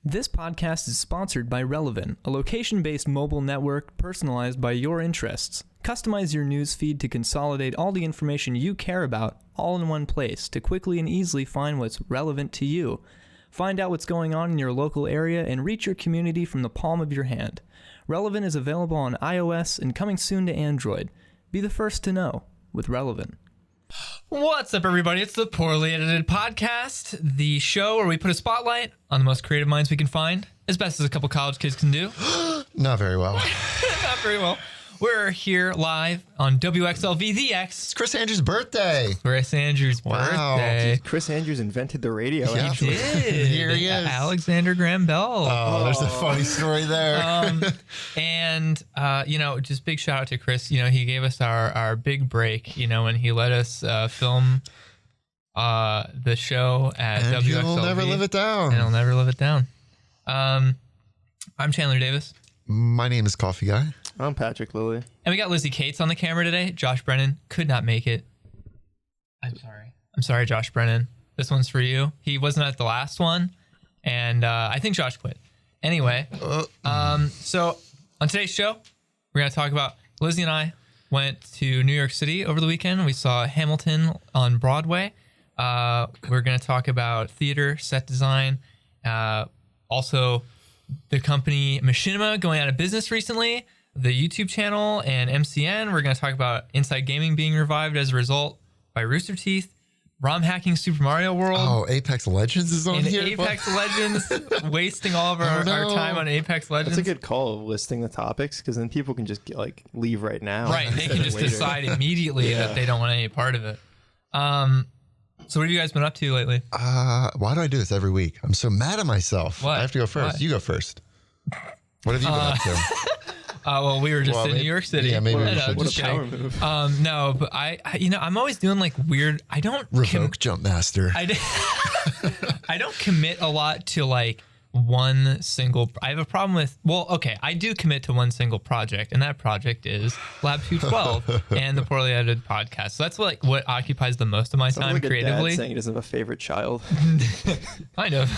This podcast is sponsored by Relevant, a location-based mobile network personalized by your interests. Customize your news feed to consolidate all the information you care about all in one place to quickly and easily find what's relevant to you. Find out what's going on in your local area and reach your community from the palm of your hand. Relevant is available on iOS and coming soon to Android. Be the first to know with Relevant. What's up, everybody? It's the Poorly Edited Podcast, the show where we put a spotlight on the most creative minds we can find, as best as a couple college kids can do. Not very well. Not very well. We're here live on WXLV The X. It's Chris Andrews' birthday. Chris Andrews' birthday. Chris Andrews invented the radio. Yeah. He did. Here he is. Alexander Graham Bell. Oh, there's a funny story there. Just big shout out to Chris. He gave us our big break, when he let us film the show at and WXLV. he'll never live it down. And he'll never live it down. I'm Chandler Davis. My name is Coffee Guy. I'm Patrick Lilly. And we got Lizzy Cates on the camera today. Josh Brennan could not make it. I'm sorry, Josh Brennan. This one's for you. He wasn't at the last one, and I think Josh quit. Anyway, so on today's show, we're going to talk about Lizzy and I went to New York City over the weekend. We saw Hamilton on Broadway. We're going to talk about theater, set design, also the company Machinima going out of business recently, the YouTube channel, and MCN. We're going to talk about Inside Gaming being revived as a result by Rooster Teeth, ROM hacking Super Mario World. Oh, Apex Legends is on and here. Apex Legends, wasting all of our time on Apex Legends. That's a good call of listing the topics, because then people can just leave right now. Right, they can just decide immediately that they don't want any part of it. So what have you guys been up to lately? Why do I do this every week? I'm so mad at myself. What? I have to go first. What? You go first. What have you been up to? Well, we were just in New York City. Yeah, maybe we No, should just What a power kidding. move. No, but I'm always doing like weird. I don't Revoke Jump Master. I don't commit a lot to like one single. I have a problem with. Well, okay, I do commit to one single project, and that project is Lab 212 and the Poorly Edited Podcast. So that's what occupies the most of my Sounds time like creatively. A dad saying he doesn't have a favorite child. Kind of.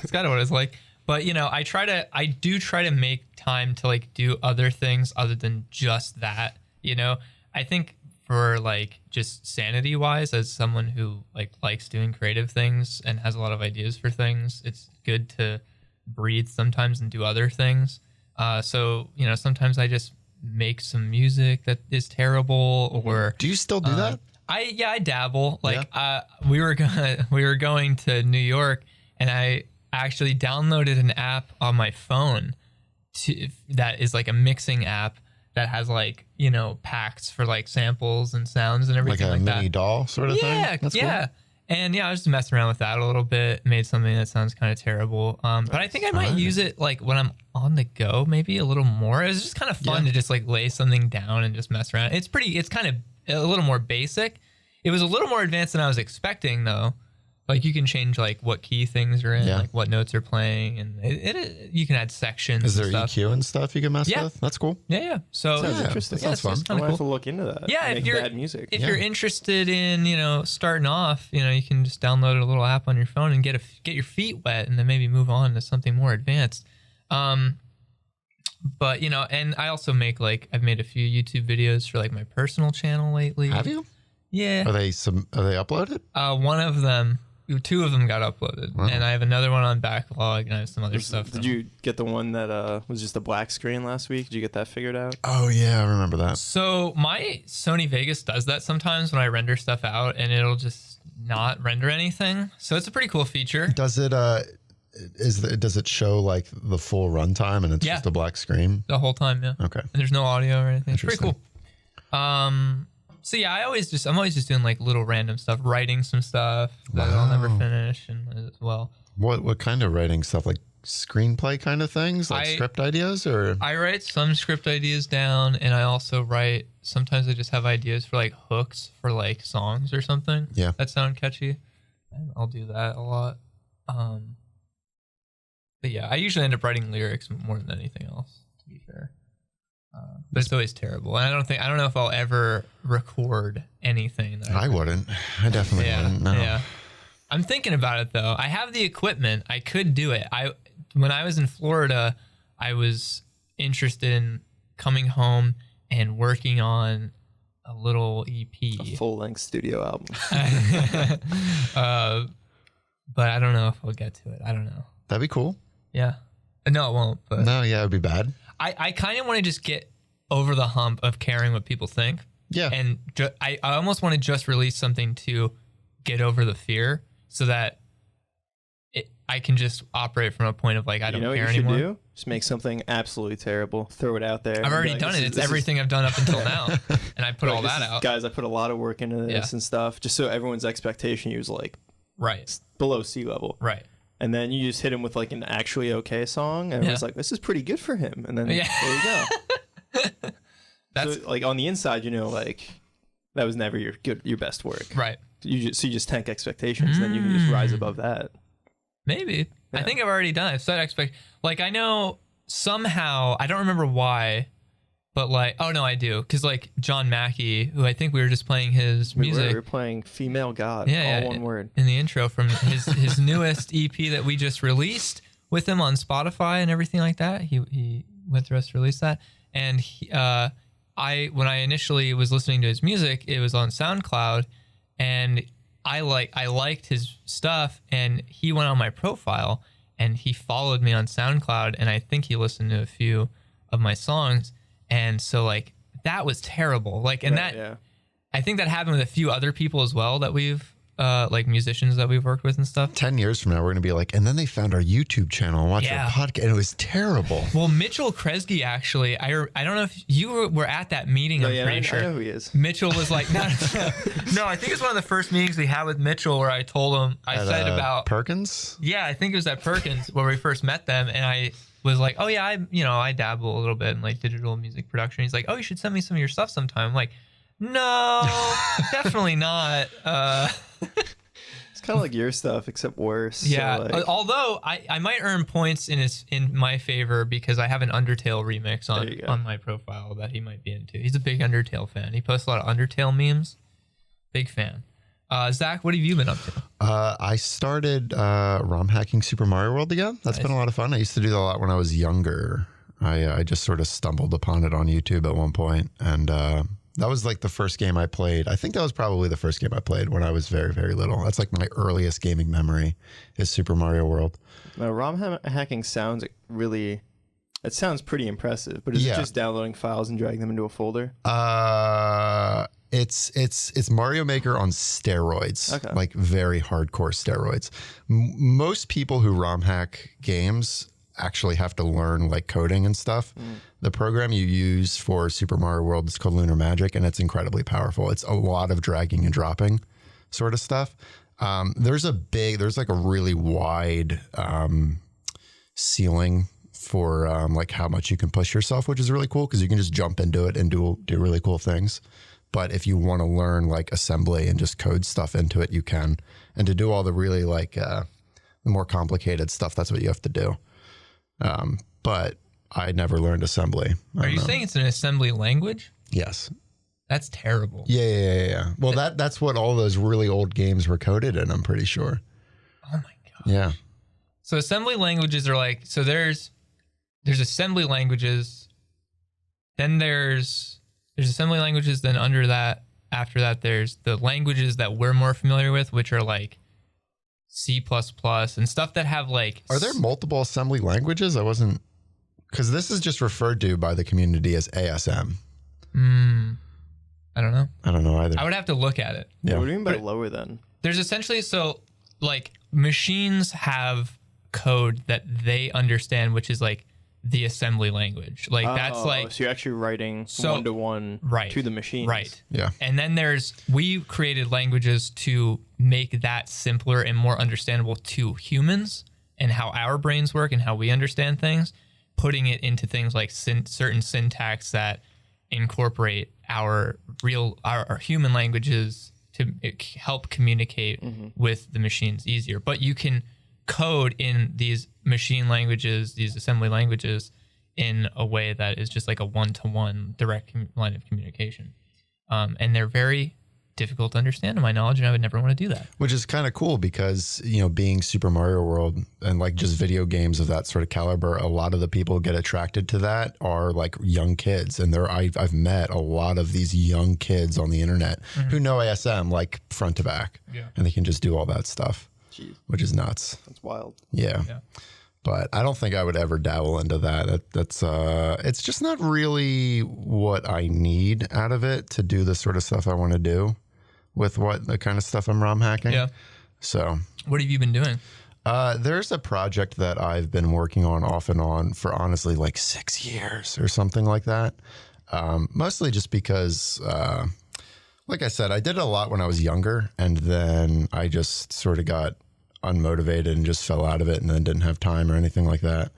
It's kind of what it's like. But I do try to make time to like do other things other than just that. I think for like just sanity wise, as someone who like likes doing creative things and has a lot of ideas for things, it's good to breathe sometimes and do other things. So sometimes I just make some music that is terrible. Or Do you still do that? I dabble. We were going to New York, and I actually downloaded an app on my phone that is like a mixing app that has like packs for like samples and sounds and everything Like a like mini that. doll sort of thing? That's Cool. And I was just messing around with that a little bit, made something that sounds kind of terrible. But I think I might use it like when I'm on the go, maybe a little more. It was just kind of fun to just like lay something down and just mess around. It's kind of a little more basic. It was a little more advanced than I was expecting though. Like you can change like what key things are in, like what notes are playing, and you can add sections. Is there and stuff. EQ and stuff you can mess with? That's cool. Yeah. So Sounds interesting. That sounds fun. I might have to look into that. Yeah, Make if you're bad music. If you're interested in starting off, you can just download a little app on your phone and get your feet wet, and then maybe move on to something more advanced. But and I also I've made a few YouTube videos for like my personal channel lately. Have you? Yeah. Are they uploaded? One of them. 2 of them got uploaded, and I have another one on backlog, and I have some other stuff. Did you get the one that was just a black screen last week? Did you get that figured out? Oh yeah, I remember that. So my Sony Vegas does that sometimes when I render stuff out, and it'll just not render anything. So it's a pretty cool feature. Does it does it show like the full runtime and it's just a black screen The whole time, yeah. Okay. And there's no audio or anything. It's pretty cool. Interesting. So yeah, I'm always just doing like little random stuff, writing some stuff that I'll never finish, and as well. What kind of writing stuff? Like screenplay kind of things, like script ideas, or? I write some script ideas down, and I also write. Sometimes I just have ideas for like hooks for like songs or something. Yeah. That sound catchy, and I'll do that a lot. But yeah, I usually end up writing lyrics more than anything else, to be fair. But it's always terrible. And I don't know if I'll ever record anything. I wouldn't. I definitely wouldn't. No. Yeah. I'm thinking about it though. I have the equipment. I could do it. when I was in Florida, I was interested in coming home and working on a little EP. A full-length studio album. But I don't know if we'll get to it. I don't know. That'd be cool. Yeah. No, it won't. But No, yeah, it'd be bad. I kind of want to just get over the hump of caring what people think. Yeah. And I almost want to just release something to get over the fear so that I can just operate from a point of like, I don't care anymore. Do? Just make something absolutely terrible. Throw it out there. I've already done it. It's everything I've done up until now. And I put all that out. Guys, I put a lot of work into this and stuff just so everyone's expectation was like below sea level. Right. And then you just hit him with like an actually okay song, and it was like, this is pretty good for him. And then there you go. That's so, like on the inside, like that was never your best work. Right. You just tank expectations, and then you can just rise above that. Maybe. Yeah. I think I've already done it. I've set like I know somehow, I don't remember why, but like, oh no, I do. Cause like John Mackey, who I think we were just playing his music. We were playing Female God, all one word. In the intro from his newest EP that we just released with him on Spotify and everything like that. He went through us to release that. And when I initially was listening to his music, it was on SoundCloud, and I liked his stuff, and he went on my profile and he followed me on SoundCloud, and I think he listened to a few of my songs. And so like that was terrible. Like, and I think that happened with a few other people as well that we've like musicians that we've worked with and stuff. 10 years from now, we're going to be like, and then they found our YouTube channel and watched our podcast, and it was terrible. Well, Mitchell Kresge, actually, I don't know if you were at that meeting. I'm pretty sure. I know who he is. Mitchell was like, no, I think it's one of the first meetings we had with Mitchell where I told him, said about Perkins. Yeah, I think it was at Perkins where we first met them, and I was like, oh yeah, I dabble a little bit in like digital music production. He's like, oh, you should send me some of your stuff sometime. I'm like, no, definitely not. It's kind of like your stuff, except worse. Yeah. So like, although I might earn points in my favor because I have an Undertale remix on my profile that he might be into. He's a big Undertale fan. He posts a lot of Undertale memes. Big fan. Zach, what have you been up to? I started ROM hacking Super Mario World again. That's been a lot of fun. I used to do that a lot when I was younger. I just sort of stumbled upon it on YouTube at one point, and that was like the first game I played. I think that was probably the first game I played when I was very, very little. That's like my earliest gaming memory is Super Mario World. Now, ROM hacking sounds really... It sounds pretty impressive, but is it just downloading files and dragging them into a folder? It's Mario Maker on steroids, like very hardcore steroids. Most people who ROM hack games actually have to learn like coding and stuff. The program you use for Super Mario World is called Lunar Magic, and it's incredibly powerful. It's a lot of dragging and dropping sort of stuff. There's like a really wide ceiling for like how much you can push yourself, which is really cool because you can just jump into it and do really cool things. But if you want to learn like assembly and just code stuff into it, you can. And to do all the really like the more complicated stuff, that's what you have to do. But I never learned assembly. Are you saying it's an assembly language? Yes. That's terrible. Yeah. Well, that's what all those really old games were coded in, I'm pretty sure. Oh my God. Yeah. So assembly languages are like, so there's assembly languages, then there's assembly languages, then after that, there's the languages that we're more familiar with, which are like C++ and stuff that have like... Are there multiple assembly languages? Because this is just referred to by the community as ASM. I don't know. I don't know either. I would have to look at it. Yeah. What do you mean by lower then? There's essentially, so like machines have code that they understand, which is like the assembly language. Like that's like... So you're actually writing one-to-one to the machines. Right. Yeah. And then we created languages to make that simpler and more understandable to humans and how our brains work and how we understand things, putting it into things like certain syntax that incorporate our human languages to help communicate with the machines easier. But you can code in these machine languages, these assembly languages, in a way that is just like a one-to-one direct line of communication. And they're very difficult to understand in my knowledge, and I would never want to do that. Which is kind of cool because, you know, being Super Mario World and like just video games of that sort of caliber, a lot of the people who get attracted to that are like young kids. And I've met a lot of these young kids on the internet who know ASM like front to back. Yeah. And they can just do all that stuff. Jeez. Which is nuts. That's wild. Yeah. But I don't think I would ever dabble into that. It's just not really what I need out of it to do the sort of stuff I want to do with the kind of stuff I'm ROM hacking. Yeah. So what have you been doing? There's a project that I've been working on off and on for honestly like 6 years or something like that. Mostly just because, like I said, I did it a lot when I was younger, and then I just sort of got unmotivated and just fell out of it, and then didn't have time or anything like that.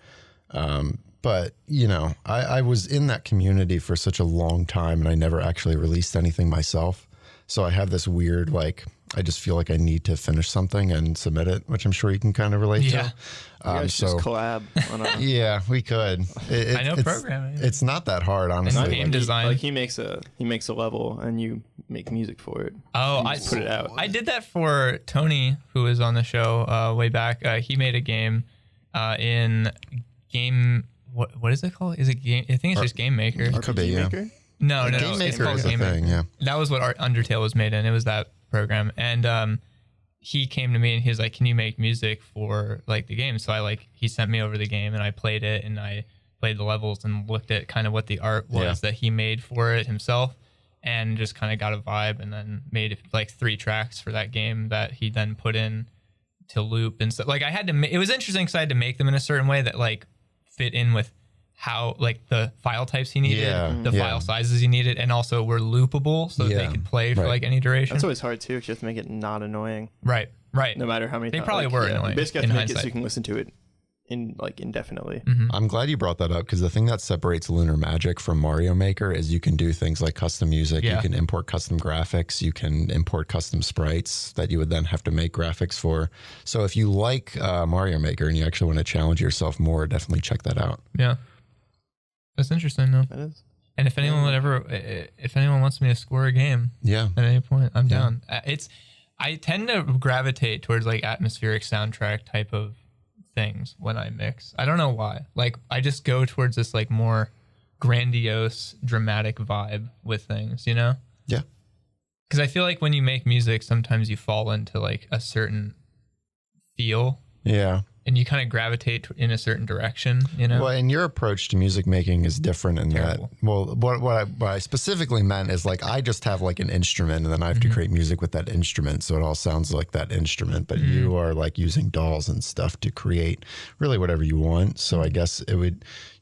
But you know, I was in that community for such a long time, and I never actually released anything myself. So I have this weird, like, I just feel like I need to finish something and submit it, which I'm sure you can kind of relate to. So just collab on a... Yeah, we could. I know programming. It's not that hard, honestly. It's game design. Like he makes a level and you make music for it. Oh, I put it out. I did that for Tony, who was on the show way back. He made a game in game. What is it called? Is it game? I think it's just Game Maker. Could be, yeah. Maker? No. Game Maker it's called is Game a thing, Maker. yeah. That was what Undertale was made in. It was that program, and he came to me and he was like, "Can you make music for like the game?" So he sent me over the game and I played it, and I played the levels and looked at kind of what the art was that he made for it himself, and just kind of got a vibe, and then made like 3 tracks for that game that he then put in to loop and stuff. Like I had to. It was interesting because I had to make them in a certain way that like fit in with how like the file types he needed, the file sizes he needed, and also were loopable so that they could play for like any duration. That's always hard too, because you have to make it not annoying. Right. No matter how many they probably were annoying. You basically have to make it so you can listen to it indefinitely. I'm glad you brought that up, because the thing that separates Lunar Magic from Mario Maker is you can do things like custom music, you can import custom graphics, you can import custom sprites that you would then have to make graphics for. So if you like Mario Maker and you actually want to challenge yourself more, definitely check that out. Yeah. That's interesting, though. That is. And if anyone if anyone wants me to score a game, at any point, I'm down. I tend to gravitate towards like atmospheric soundtrack type of things when I mix. I don't know why. Like I just go towards this like more grandiose, dramatic vibe with things, you know? Yeah. Because I feel like when you make music, sometimes you fall into like a certain feel. Yeah. And you kind of gravitate in a certain direction, you know? Well, and your approach to music making is different in that. Well, what I specifically meant is like I just have like an instrument, and then I have to create music with that instrument, so it all sounds like that instrument. But you are like using dolls and stuff to create really whatever you want. So I guess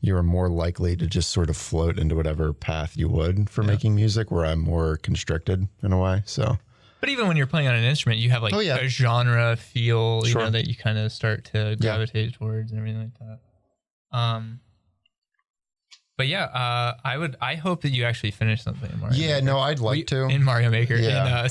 you're more likely to just sort of float into whatever path you would for making music, where I'm more constricted in a way. So. But even when you're playing on an instrument, you have like a genre feel, you know, that you kind of start to gravitate towards and everything like that. But yeah, I hope that you actually finish something in Mario Maker. No, I'd like to. In Mario Maker. Yeah.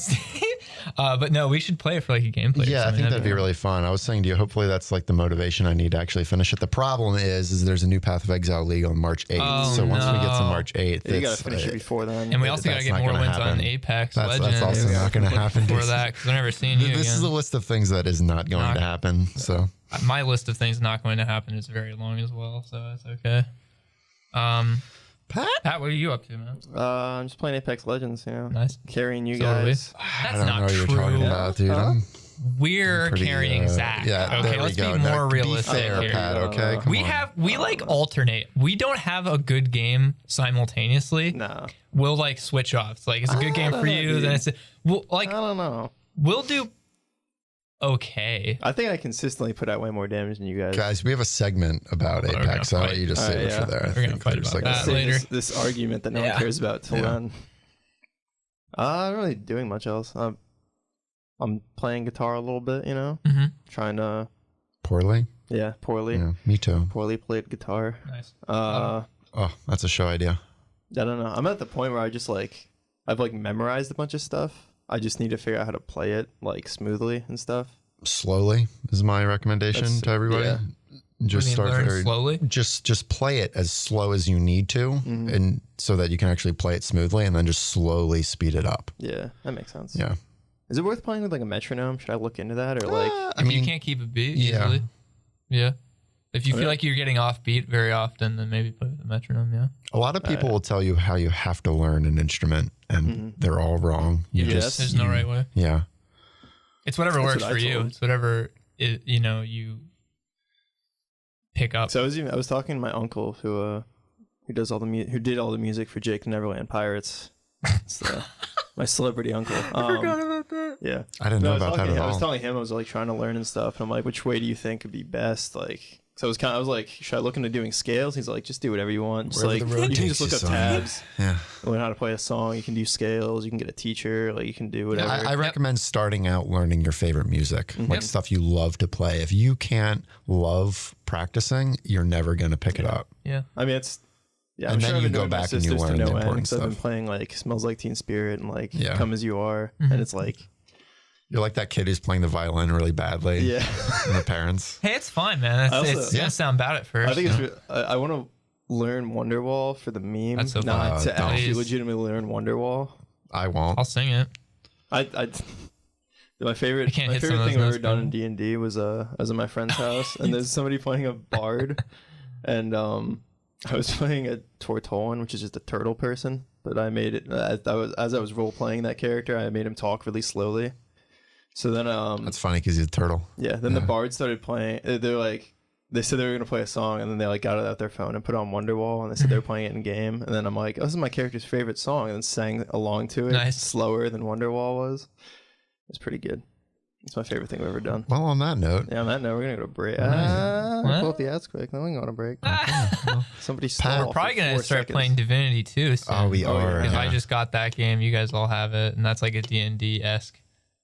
But no, we should play it for like a gameplay. Yeah, I think that'd be really fun. I was saying to you, hopefully that's like the motivation I need to actually finish it. The problem is there's a new Path of Exile League on March 8th. So once we get to March 8th, you gotta finish it before then. And we also gotta get more wins on Apex Legends. That's also not going to happen before that, because I've never seen you. This is a list of things that is not going to happen. So my list of things not going to happen is very long as well, so it's okay. Pat, what are you up to, man? I'm just playing Apex Legends, you know. Nice. Carrying you guys. That's I don't know what you're talking about, dude. We're carrying Zach. Okay, let's be more realistic here. Pat, okay? We like alternate. We don't have a good game simultaneously. No. We'll like switch off. It's like it's a good game for you, then it's I don't know. We'll do okay. I think I consistently put out way more damage than you guys. Guys, we have a segment about Apex. I'll let you just save it for there. We're going to fight about that later. This argument that no one cares about till then. I'm not really doing much else. I'm playing guitar a little bit, you know? Trying to... Poorly? Yeah, poorly. Yeah, me too. Poorly played guitar. Nice. Oh, that's a show idea. I don't know. I'm at the point where I just I've memorized a bunch of stuff. I just need to figure out how to play it smoothly and stuff. Slowly is my recommendation to everybody. Just start learn slowly. Just play it as slow as you need to, and so that you can actually play it smoothly, and then just slowly speed it up. Yeah, that makes sense. Yeah. Is it worth playing with like a metronome? Should I look into that, or like? I mean, you can't keep a beat easily. Yeah. If you feel like you're getting off beat very often, then maybe play with a metronome. Yeah. A lot of people will tell you how you have to learn an instrument, and they're all wrong. There's no right way. Yeah. It's whatever works for you. It's whatever you pick up. So I was talking to my uncle who does who did all the music for Jake the Neverland Pirates. It's my celebrity uncle. I forgot about that. Yeah, I didn't know about that at all. I was telling him I was like trying to learn and stuff, and I'm like, which way do you think would be best? Like, so I was like, should I look into doing scales? He's like, just do whatever you want. Just like you can just look up tabs. Yeah. Learn how to play a song. You can do scales. You can get a teacher. Like you can do whatever. I recommend starting out learning your favorite music, like stuff you love to play. If you can't love practicing, you're never going to pick it up. Yeah. I mean, it's. Yeah, and then you go back and you learn the important stuff. I've been playing like Smells Like Teen Spirit and like Come As You Are, Mm-hmm. and it's like you're like that kid who's playing the violin really badly. Yeah, and the parents. Hey, it's fine, man. It's gonna sound bad at first. I think it's. I want to learn Wonderwall for the meme, That's so not to actually please. legitimately learn Wonderwall. I won't. I'll sing it. My favorite thing I've ever done in D&D was I was at my friend's house, and there's somebody playing a bard, and I was playing a Tortolan, which is just a turtle person, but I made it as I was role playing that character. I made him talk really slowly. So then, that's funny because he's a turtle. Yeah. Then the bard started playing. They said they were gonna play a song, and then they like got it out their phone and put it on Wonderwall, and they said they were playing it in game. And then I'm like, oh, this is my character's favorite song, and then sang along to it, slower than Wonderwall was. It's pretty good. It's my favorite thing I've ever done. Well, on that note. Yeah, on that note, we're going to go to break. Pull up the ads quick. Then we can go to break. Somebody stole. We're probably going to start playing Divinity too soon. Oh, we are. Because I just got that game. You guys all have it. And that's like a D&D-esque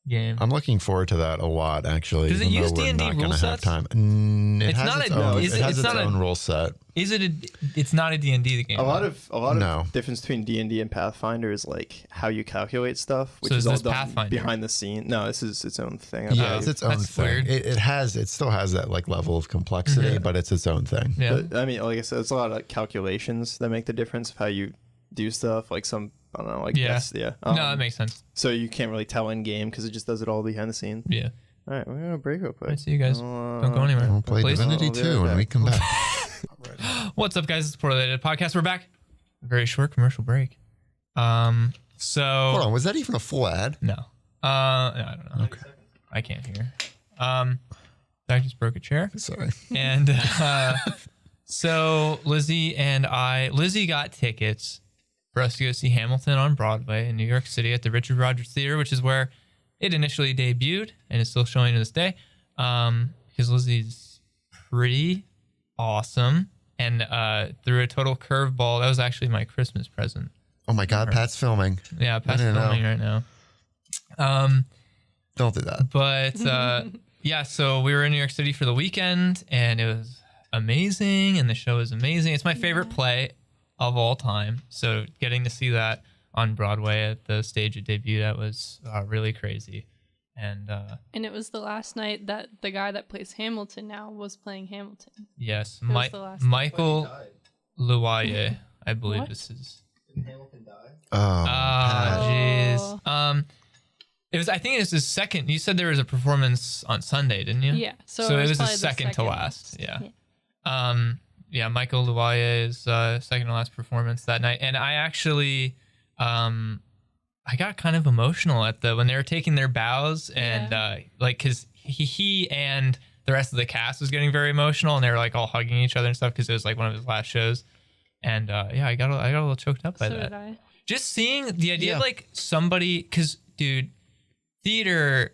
game. I'm looking forward to that a lot, actually. Does it use D&D rule sets? It has its own rule set. It's not a D&D game. A lot of difference between D&D and Pathfinder is like how you calculate stuff, which is all done Pathfinder? Behind the scene. No, this is its own thing. Yeah, it's its own thing. It still has that like level of complexity, but it's its own thing. Yeah. But, I mean, like I said, it's a lot of calculations that make the difference of how you do stuff. Like I don't know, like no, that makes sense. So you can't really tell in game because it just does it all behind the scenes. Yeah. All right, we're gonna break real quick. I see you guys. Don't go anywhere. We'll play Divinity 2 when we come back. What's up, guys? It's Poor Related Podcast. We're back. A very short commercial break. Hold on, was that even a full ad? No. I don't know. Okay. I can't hear. I just broke a chair. Sorry. And so Lizzy got tickets for us to go see Hamilton on Broadway in New York City at the Richard Rodgers Theater, which is where it initially debuted and is still showing to this day. Because Lizzy's pretty awesome and threw a total curveball. That was actually my Christmas present. Oh my God, Pat's filming. Yeah, Pat's filming right now. Don't do that. But yeah, so we were in New York City for the weekend and it was amazing and the show is amazing. It's my favorite play of all time. So getting to see that on Broadway at the stage it debuted at was really crazy. And it was the last night that the guy that plays Hamilton now was playing Hamilton. Yes, Michael Luaye, I believe this is. Did Hamilton die? Oh, jeez. It was. I think it was his second. You said there was a performance on Sunday, didn't you? Yeah. So it was his second to last. Yeah. Yeah. Michael Luaye's second to last performance that night, and I actually, I got kind of emotional at when they were taking their bows, and like because he and the rest of the cast was getting very emotional, and they were like all hugging each other and stuff because it was like one of his last shows, and I got a little choked up by that. Did I. Just seeing the idea of like somebody, because dude, theater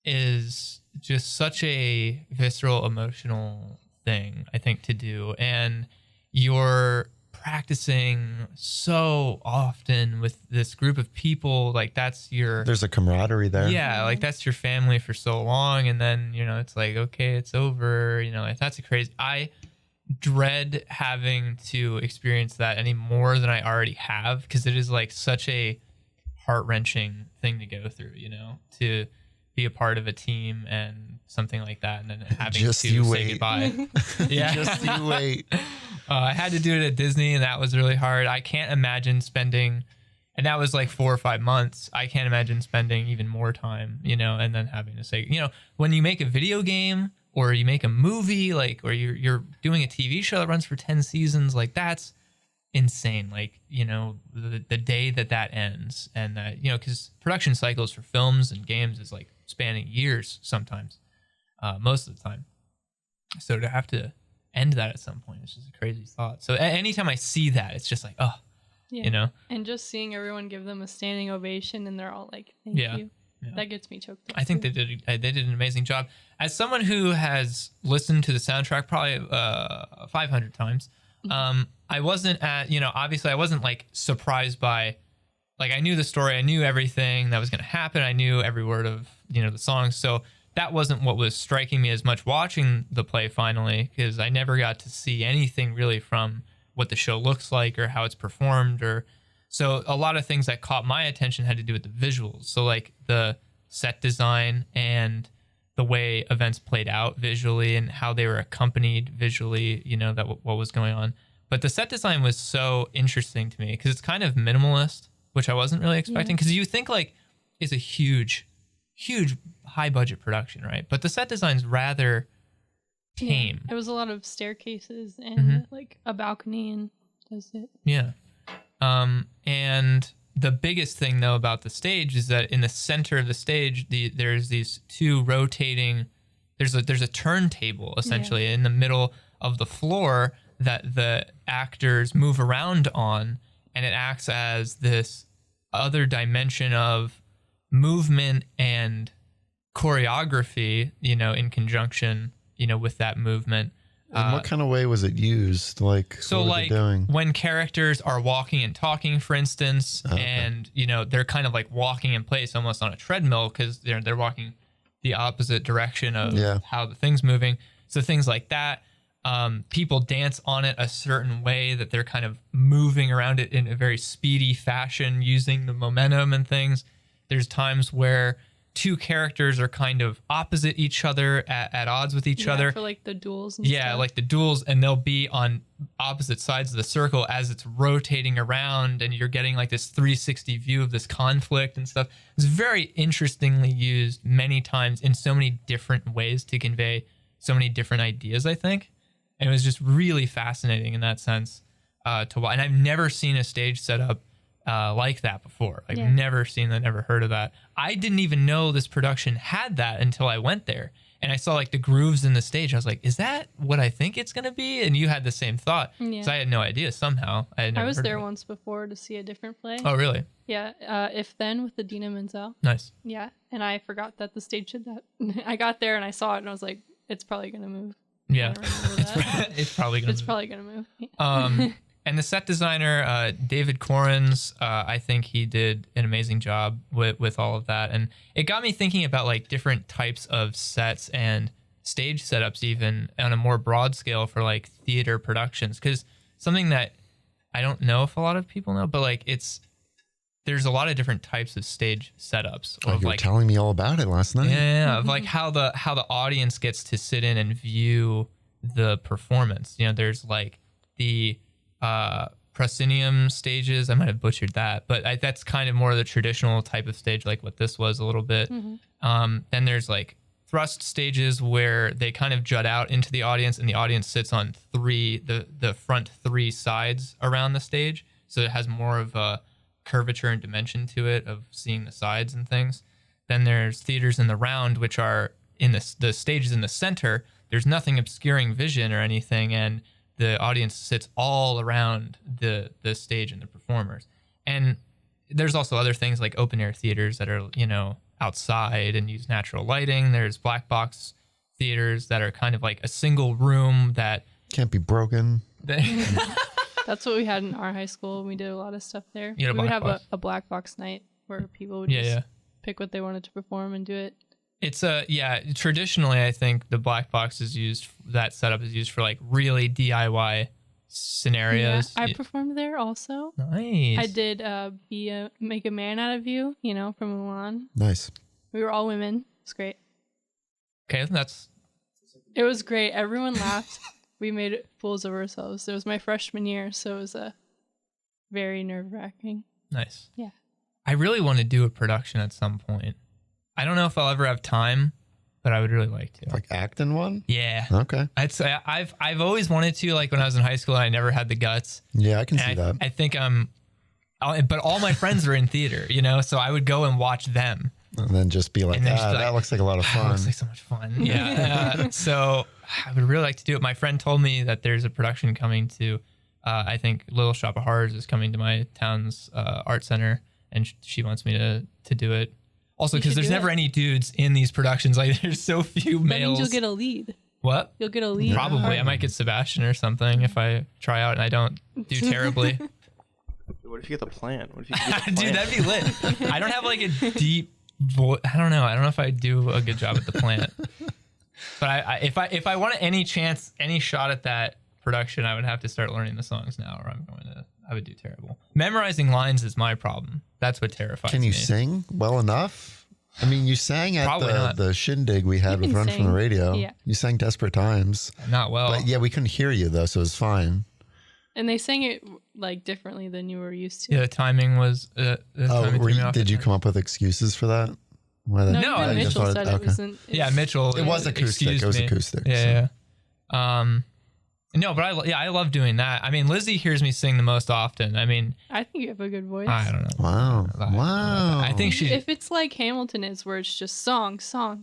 is just such a visceral, emotional thing, I think, to do. And you're practicing so often with this group of people. Like, there's a camaraderie there. Yeah, like that's your family for so long. And then, it's like, okay, it's over. Like, that's I dread having to experience that any more than I already have, because it is like such a heart-wrenching thing to go through, to be a part of a team and something like that, and then having Just to you say wait. goodbye. Yeah, Just you wait. I had to do it at Disney, and that was really hard. I can't imagine spending, and that was like 4 or 5 months. I can't imagine spending even more time, and then having to say, when you make a video game or you make a movie, like, or you're doing a TV show that runs for 10 seasons, like that's insane. Like, the day that ends, and that, because production cycles for films and games is like spanning years sometimes, most of the time. So to have to end that at some point, it's just a crazy thought. So anytime I see that, it's just like, oh, yeah. And just seeing everyone give them a standing ovation and they're all like, thank you. Yeah. That gets me choked up. I think they did an amazing job. As someone who has listened to the soundtrack probably 500 times, I wasn't obviously I wasn't like surprised by, like, I knew the story, I knew everything that was going to happen, I knew every word of, the songs. So that wasn't what was striking me as much watching the play finally, because I never got to see anything really from what the show looks like or how it's performed. So a lot of things that caught my attention had to do with the visuals. So like the set design and the way events played out visually and how they were accompanied visually, that what was going on. But the set design was so interesting to me because it's kind of minimalist, which I wasn't really expecting, because you think like it's a huge high budget production, right? But the set design's rather tame. It was a lot of staircases and like a balcony, and that's it. Yeah. And the biggest thing though about the stage is that in the center of the stage, there's these two rotating. There's a turntable essentially in the middle of the floor that the actors move around on, and it acts as this other dimension of movement and choreography, in conjunction, with that movement. And what kind of way was it used? Like, so what like when characters are walking and talking, for instance, and they're kind of like walking in place almost on a treadmill because they're walking the opposite direction of how the thing's moving. So things like that. People dance on it a certain way that they're kind of moving around it in a very speedy fashion using the momentum and things. There's times where two characters are kind of opposite each other, at odds with each other. For like the duels and stuff. stuff. Like the duels, and they'll be on opposite sides of the circle as it's rotating around, and you're getting like this 360 view of this conflict and stuff. It's very interestingly used many times in so many different ways to convey so many different ideas, I think. And it was just really fascinating in that sense to watch. And I've never seen a stage setup like that before. I've never seen that, never heard of that. I didn't even know this production had that until I went there. And I saw like the grooves in the stage. I was like, is that what I think it's going to be? And you had the same thought. Yeah. So I had no idea somehow. I was there once before to see a different play. Oh, really? Yeah. If Then with Idina Menzel. Nice. Yeah. And I forgot that the stage did that. I got there and I saw it and I was like, it's probably going to move. Yeah. It's probably going to move. Yeah. And the set designer, David Corins, I think he did an amazing job with all of that. And it got me thinking about like different types of sets and stage setups, even on a more broad scale for like theater productions. Because something that I don't know if a lot of people know, but like there's a lot of different types of stage setups. Oh, you were telling me all about it last night. Yeah, of like how the audience gets to sit in and view the performance. There's like the proscenium stages. I might have butchered that, but that's kind of more of the traditional type of stage, like what this was a little bit. Then there's like thrust stages where they kind of jut out into the audience, and the audience sits on the front three sides around the stage, so it has more of a curvature and dimension to it of seeing the sides and things. Then there's theaters in the round, which are in the stages in the center. There's nothing obscuring vision or anything, and the audience sits all around the stage and the performers. And there's also other things like open air theaters that are, outside and use natural lighting. There's black box theaters that are kind of like a single room that can't be broken. That's what we had in our high school. We did a lot of stuff there. We would have a black box night where people would just pick what they wanted to perform and do it. It's traditionally, I think the black box that setup is used for like really DIY scenarios. Yeah, I performed there also. Nice. I did Make a Man Out of You, from Mulan. Nice. We were all women. It's great. Okay, It was great. Everyone laughed. We made fools of ourselves. It was my freshman year, so it was very nerve-wracking. Nice. Yeah. I really want to do a production at some point. I don't know if I'll ever have time, but I would really like to. Like act in one? Yeah. Okay. I've always wanted to, like when I was in high school, I never had the guts. Yeah, I can see that. I think but all my friends are in theater, so I would go and watch them. And then just be like, that looks like a lot of fun. That looks like so much fun. Yeah. So I would really like to do it. My friend told me that there's a production coming to, I think Little Shop of Horrors is coming to my town's art center, and she wants me to do it. Also, because there's never any dudes in these productions. Like, there's so few males. That means you'll get a lead. What? You'll get a lead. Probably. I might get Sebastian or something if I try out and I don't do terribly. What if you get the plant? What if you get the plant? Dude, that'd be lit. I don't have like a deep voice. I don't know. I don't know if I do a good job at the plant. But if I want any shot at that production, I would have to start learning the songs now, or I would do terrible. Memorizing lines is my problem. That's what terrifies me. Can you sing well enough? I mean, you sang at the shindig we had with Run from the Radio. Yeah. You sang Desperate Times. Not well. But yeah, we couldn't hear you though, so it was fine. And they sang it like differently than you were used to. Yeah, the timing was. Did you come up with excuses for that? No, Mitchell said it wasn't. Yeah, Mitchell. It was acoustic. It was acoustic. Yeah. No, but I love doing that. I mean, Lizzy hears me sing the most often. I mean, I think you have a good voice. I don't know. Wow. I think if it's like Hamilton is, where it's just song, song,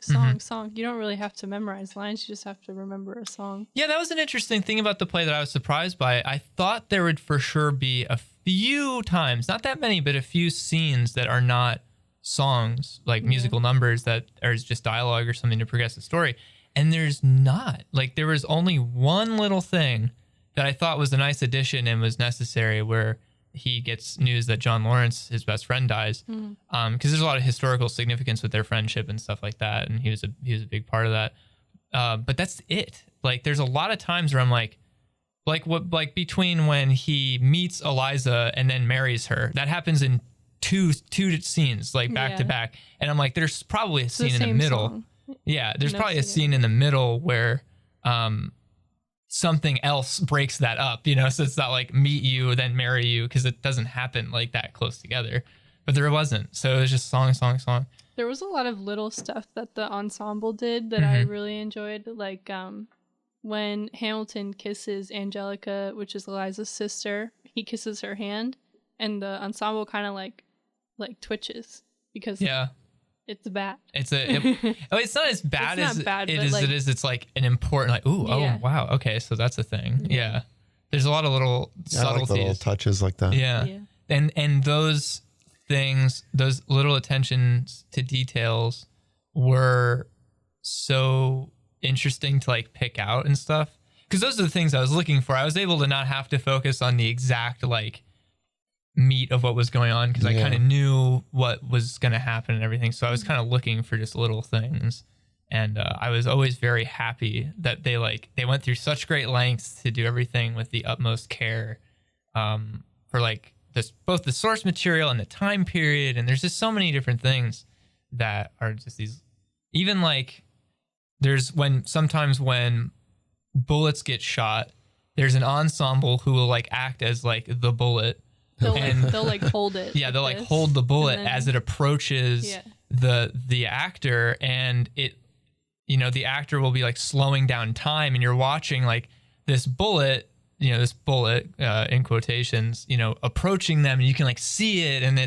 you don't really have to memorize lines. You just have to remember a song. Yeah, that was an interesting thing about the play that I was surprised by. I thought there would for sure be a few times, not that many, but a few scenes that are not songs, like musical numbers that are just dialogue or something to progress the story. And there's not. Like, there was only one little thing that I thought was a nice addition and was necessary, where he gets news that John Lawrence, his best friend, dies. Because there's a lot of historical significance with their friendship and stuff like that, and he was a big part of that. But that's it. Like, there's a lot of times where I'm like between when he meets Eliza and then marries her, that happens in two scenes, like back to back. And I'm like, there's probably a scene in the middle. Song. Yeah, there's probably a scene in the middle where something else breaks that up, so it's not like meet you, then marry you, because it doesn't happen like that close together. But there wasn't. So it was just song. There was a lot of little stuff that the ensemble did that I really enjoyed. Like when Hamilton kisses Angelica, which is Eliza's sister, he kisses her hand, and the ensemble kind of like twitches because it's bad. It's not as bad as it is. It's like an important, like, oh wow, okay, so that's a thing. Yeah, there's a lot of little subtleties, like little touches like that. Yeah. And those things, those little attentions to details, were so interesting to like pick out and stuff, because those are the things I was looking for. I was able to not have to focus on the exact like meat of what was going on, because I kind of knew what was going to happen and everything. So I was kind of looking for just little things, and I was always very happy that they went through such great lengths to do everything with the utmost care, for like this, both the source material and the time period. And there's just so many different things that are just these, even like sometimes when bullets get shot, there's an ensemble who will like act as like the bullet. They'll like hold it. Yeah, they'll like hold the bullet as it approaches the actor, and it, the actor will be like slowing down time, and you're watching like this bullet in quotations, approaching them, and you can like see it, and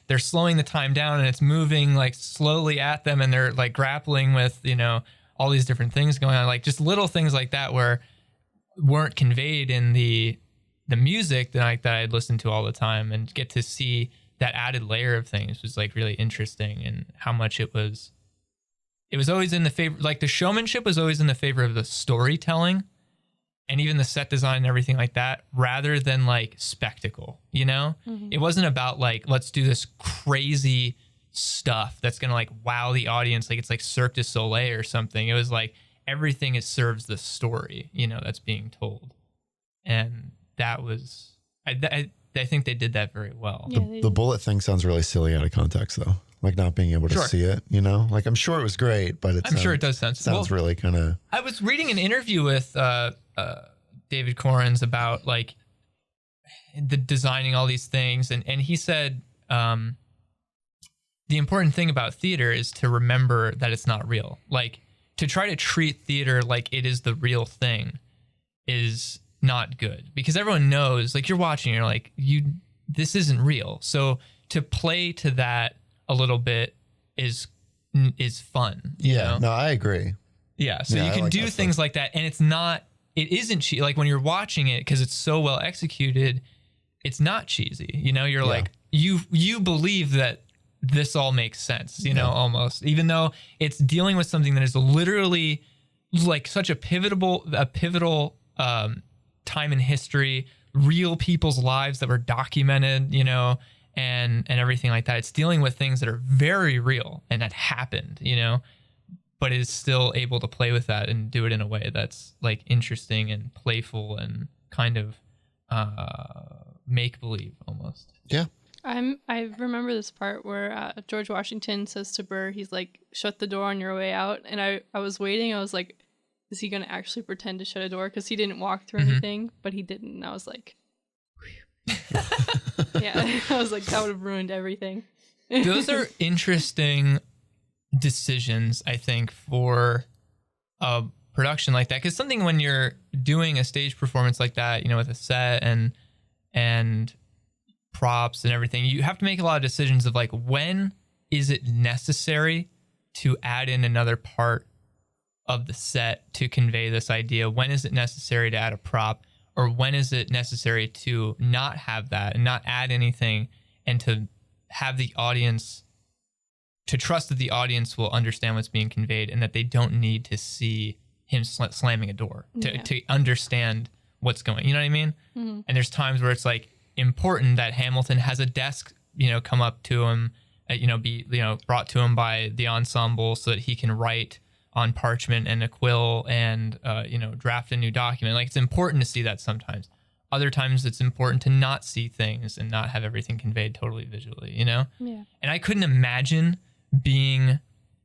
they're slowing the time down, and it's moving like slowly at them, and they're like grappling with all these different things going on, like just little things like that weren't conveyed in the music that I had listened to all the time, and get to see that added layer of things was like really interesting, and how much it was always in the favor, like the showmanship was always in the favor of the storytelling and even the set design and everything like that, rather than like spectacle, It wasn't about like, let's do this crazy stuff that's going to like wow the audience, like it's like Cirque du Soleil or something. It was like everything serves the story, that's being told. And that was, I think they did that very well. The bullet thing sounds really silly out of context, though. like not being able to see it, you know? Like I'm sure it was great, but I'm sure it does sounds really kind of... I was reading an interview with David Corns about like the designing all these things, and he said the important thing about theater is to remember that it's not real. Like to try to treat theater like it is the real thing is not good, because everyone knows, like you're watching, you're like, this isn't real. So to play to that a little bit is fun. Yeah, no, I agree. Yeah, so you can do things like that, and it isn't cheesy. Like when you're watching it, because it's so well executed, it's not cheesy. You know, you're like, you believe that this all makes sense, you know, almost, even though it's dealing with something that is literally like such a pivotal time in history, real people's lives that were documented, you know, and everything like that. It's dealing with things that are very real and that happened, you know, but is still able to play with that and do it in a way that's like interesting and playful and kind of make believe almost. Yeah. I remember this part where George Washington says to Burr, he's like, shut the door on your way out. And I was waiting. I was like, is he going to actually pretend to shut a door? Because he didn't walk through anything, but he didn't. And I was like, yeah, I was like, that would have ruined everything. Those are interesting decisions, I think, for a production like that. Because something when you're doing a stage performance like that, you know, with a set and props and everything, you have to make a lot of decisions of like, when is it necessary to add in another part of the set to convey this idea? When is it necessary to add a prop? Or when is it necessary to not have that and not add anything, and to have the audience, to trust that the audience will understand what's being conveyed and that they don't need to see him slamming a door to understand what's going, you know what I mean? Mm-hmm. And there's times where it's like important that Hamilton has a desk, you know, come up to him, you know, be, you know, brought to him by the ensemble so that he can write on parchment and a quill and, you know, draft a new document. Like, it's important to see that sometimes. Other times it's important to not see things and not have everything conveyed totally visually, you know? Yeah. And I couldn't imagine being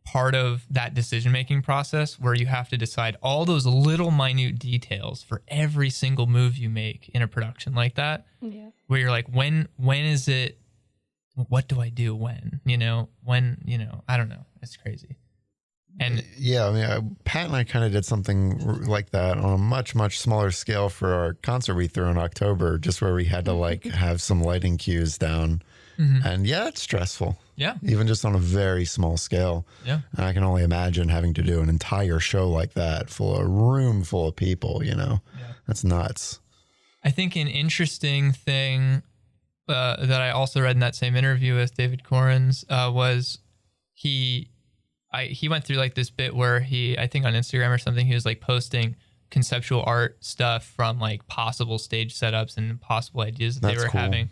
part of that decision-making process where you have to decide all those little minute details for every single move you make in a production like that. Yeah. Where you're like, when is it, what do I do when, you know, I don't know. It's crazy. And yeah, I mean, Pat and I kind of did something like that on a much, much smaller scale for our concert we threw in October, just where we had to like have some lighting cues down. Mm-hmm. And yeah, it's stressful. Yeah. Even just on a very small scale. Yeah. And I can only imagine having to do an entire show like that a room full of people, you know, that's nuts. I think an interesting thing that I also read in that same interview with David Corns was he went through like this bit where I think on Instagram or something, he was like posting conceptual art stuff from like possible stage setups and possible ideas that they were having.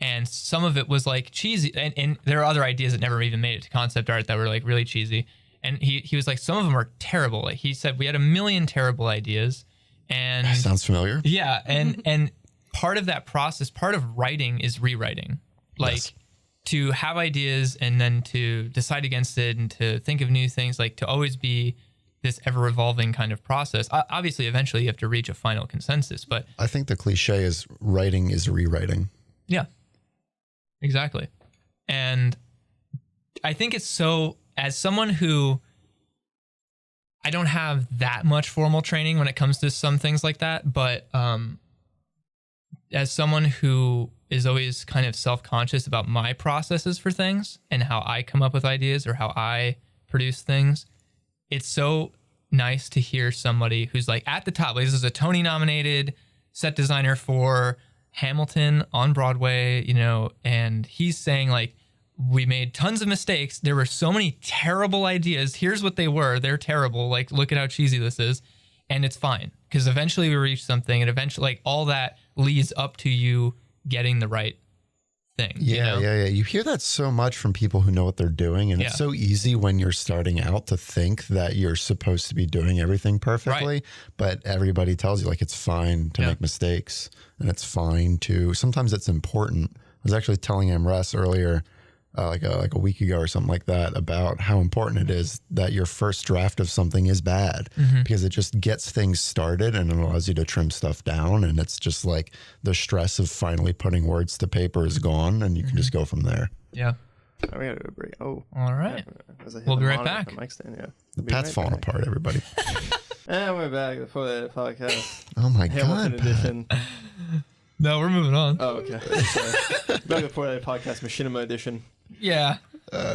And some of it was like cheesy. And there are other ideas that never even made it to concept art that were like really cheesy. And he was like, some of them are terrible. Like he said, we had a million terrible ideas. And that sounds familiar. Yeah. And part of that process, part of writing is rewriting. Like, yes. To have ideas and then to decide against it and to think of new things, like to always be this ever evolving kind of process. Obviously, eventually you have to reach a final consensus, but I think the cliche is writing is rewriting. Yeah, exactly. And I think it's so, as someone who, I don't have that much formal training when it comes to some things like that, but as someone who is always kind of self-conscious about my processes for things and how I come up with ideas or how I produce things, it's so nice to hear somebody who's like at the top. Like, this is a Tony nominated set designer for Hamilton on Broadway, you know, and he's saying like, we made tons of mistakes. There were so many terrible ideas. Here's what they were. They're terrible. Like, look at how cheesy this is. And it's fine, because eventually we reach something, and eventually like all that leads up to you getting the right thing. Yeah, you know? Yeah. You hear that so much from people who know what they're doing. And it's so easy when you're starting out to think that you're supposed to be doing everything perfectly. Right. But everybody tells you like it's fine to make mistakes, and it's fine to, sometimes it's important. I was actually telling Amres earlier, like a week ago or something like that, about how important it is that your first draft of something is bad, because it just gets things started and it allows you to trim stuff down. And it's just like the stress of finally putting words to paper is gone, and you can just go from there. Yeah. Oh, we gotta go break. Oh. All right. We'll be right back. The mic stand, yeah. The pat's falling apart, everybody. And we're back before the podcast. Oh my Hamilton God. edition. No, we're moving on. Oh, okay. Sorry. Back before the podcast, Machinima edition. Yeah.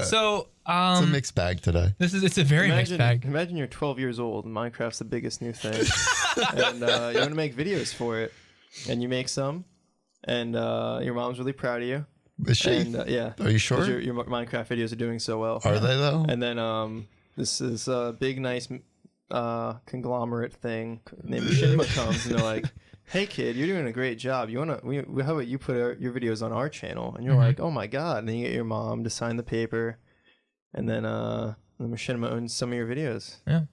So it's a mixed bag today. It's a very mixed bag. Imagine you're 12 years old and Minecraft's the biggest new thing, and you want to make videos for it, and you make some, and your mom's really proud of you. Is she? And, yeah. Are you sure? Your Minecraft videos are doing so well. Are they though? And then this is a big, nice conglomerate thing named Machinima comes, and they're like, "Hey kid, you're doing a great job. How about you put your videos on our channel?" And you're like, "Oh my God!" And then you get your mom to sign the paper, and then the Machinima owns some of your videos. Yeah.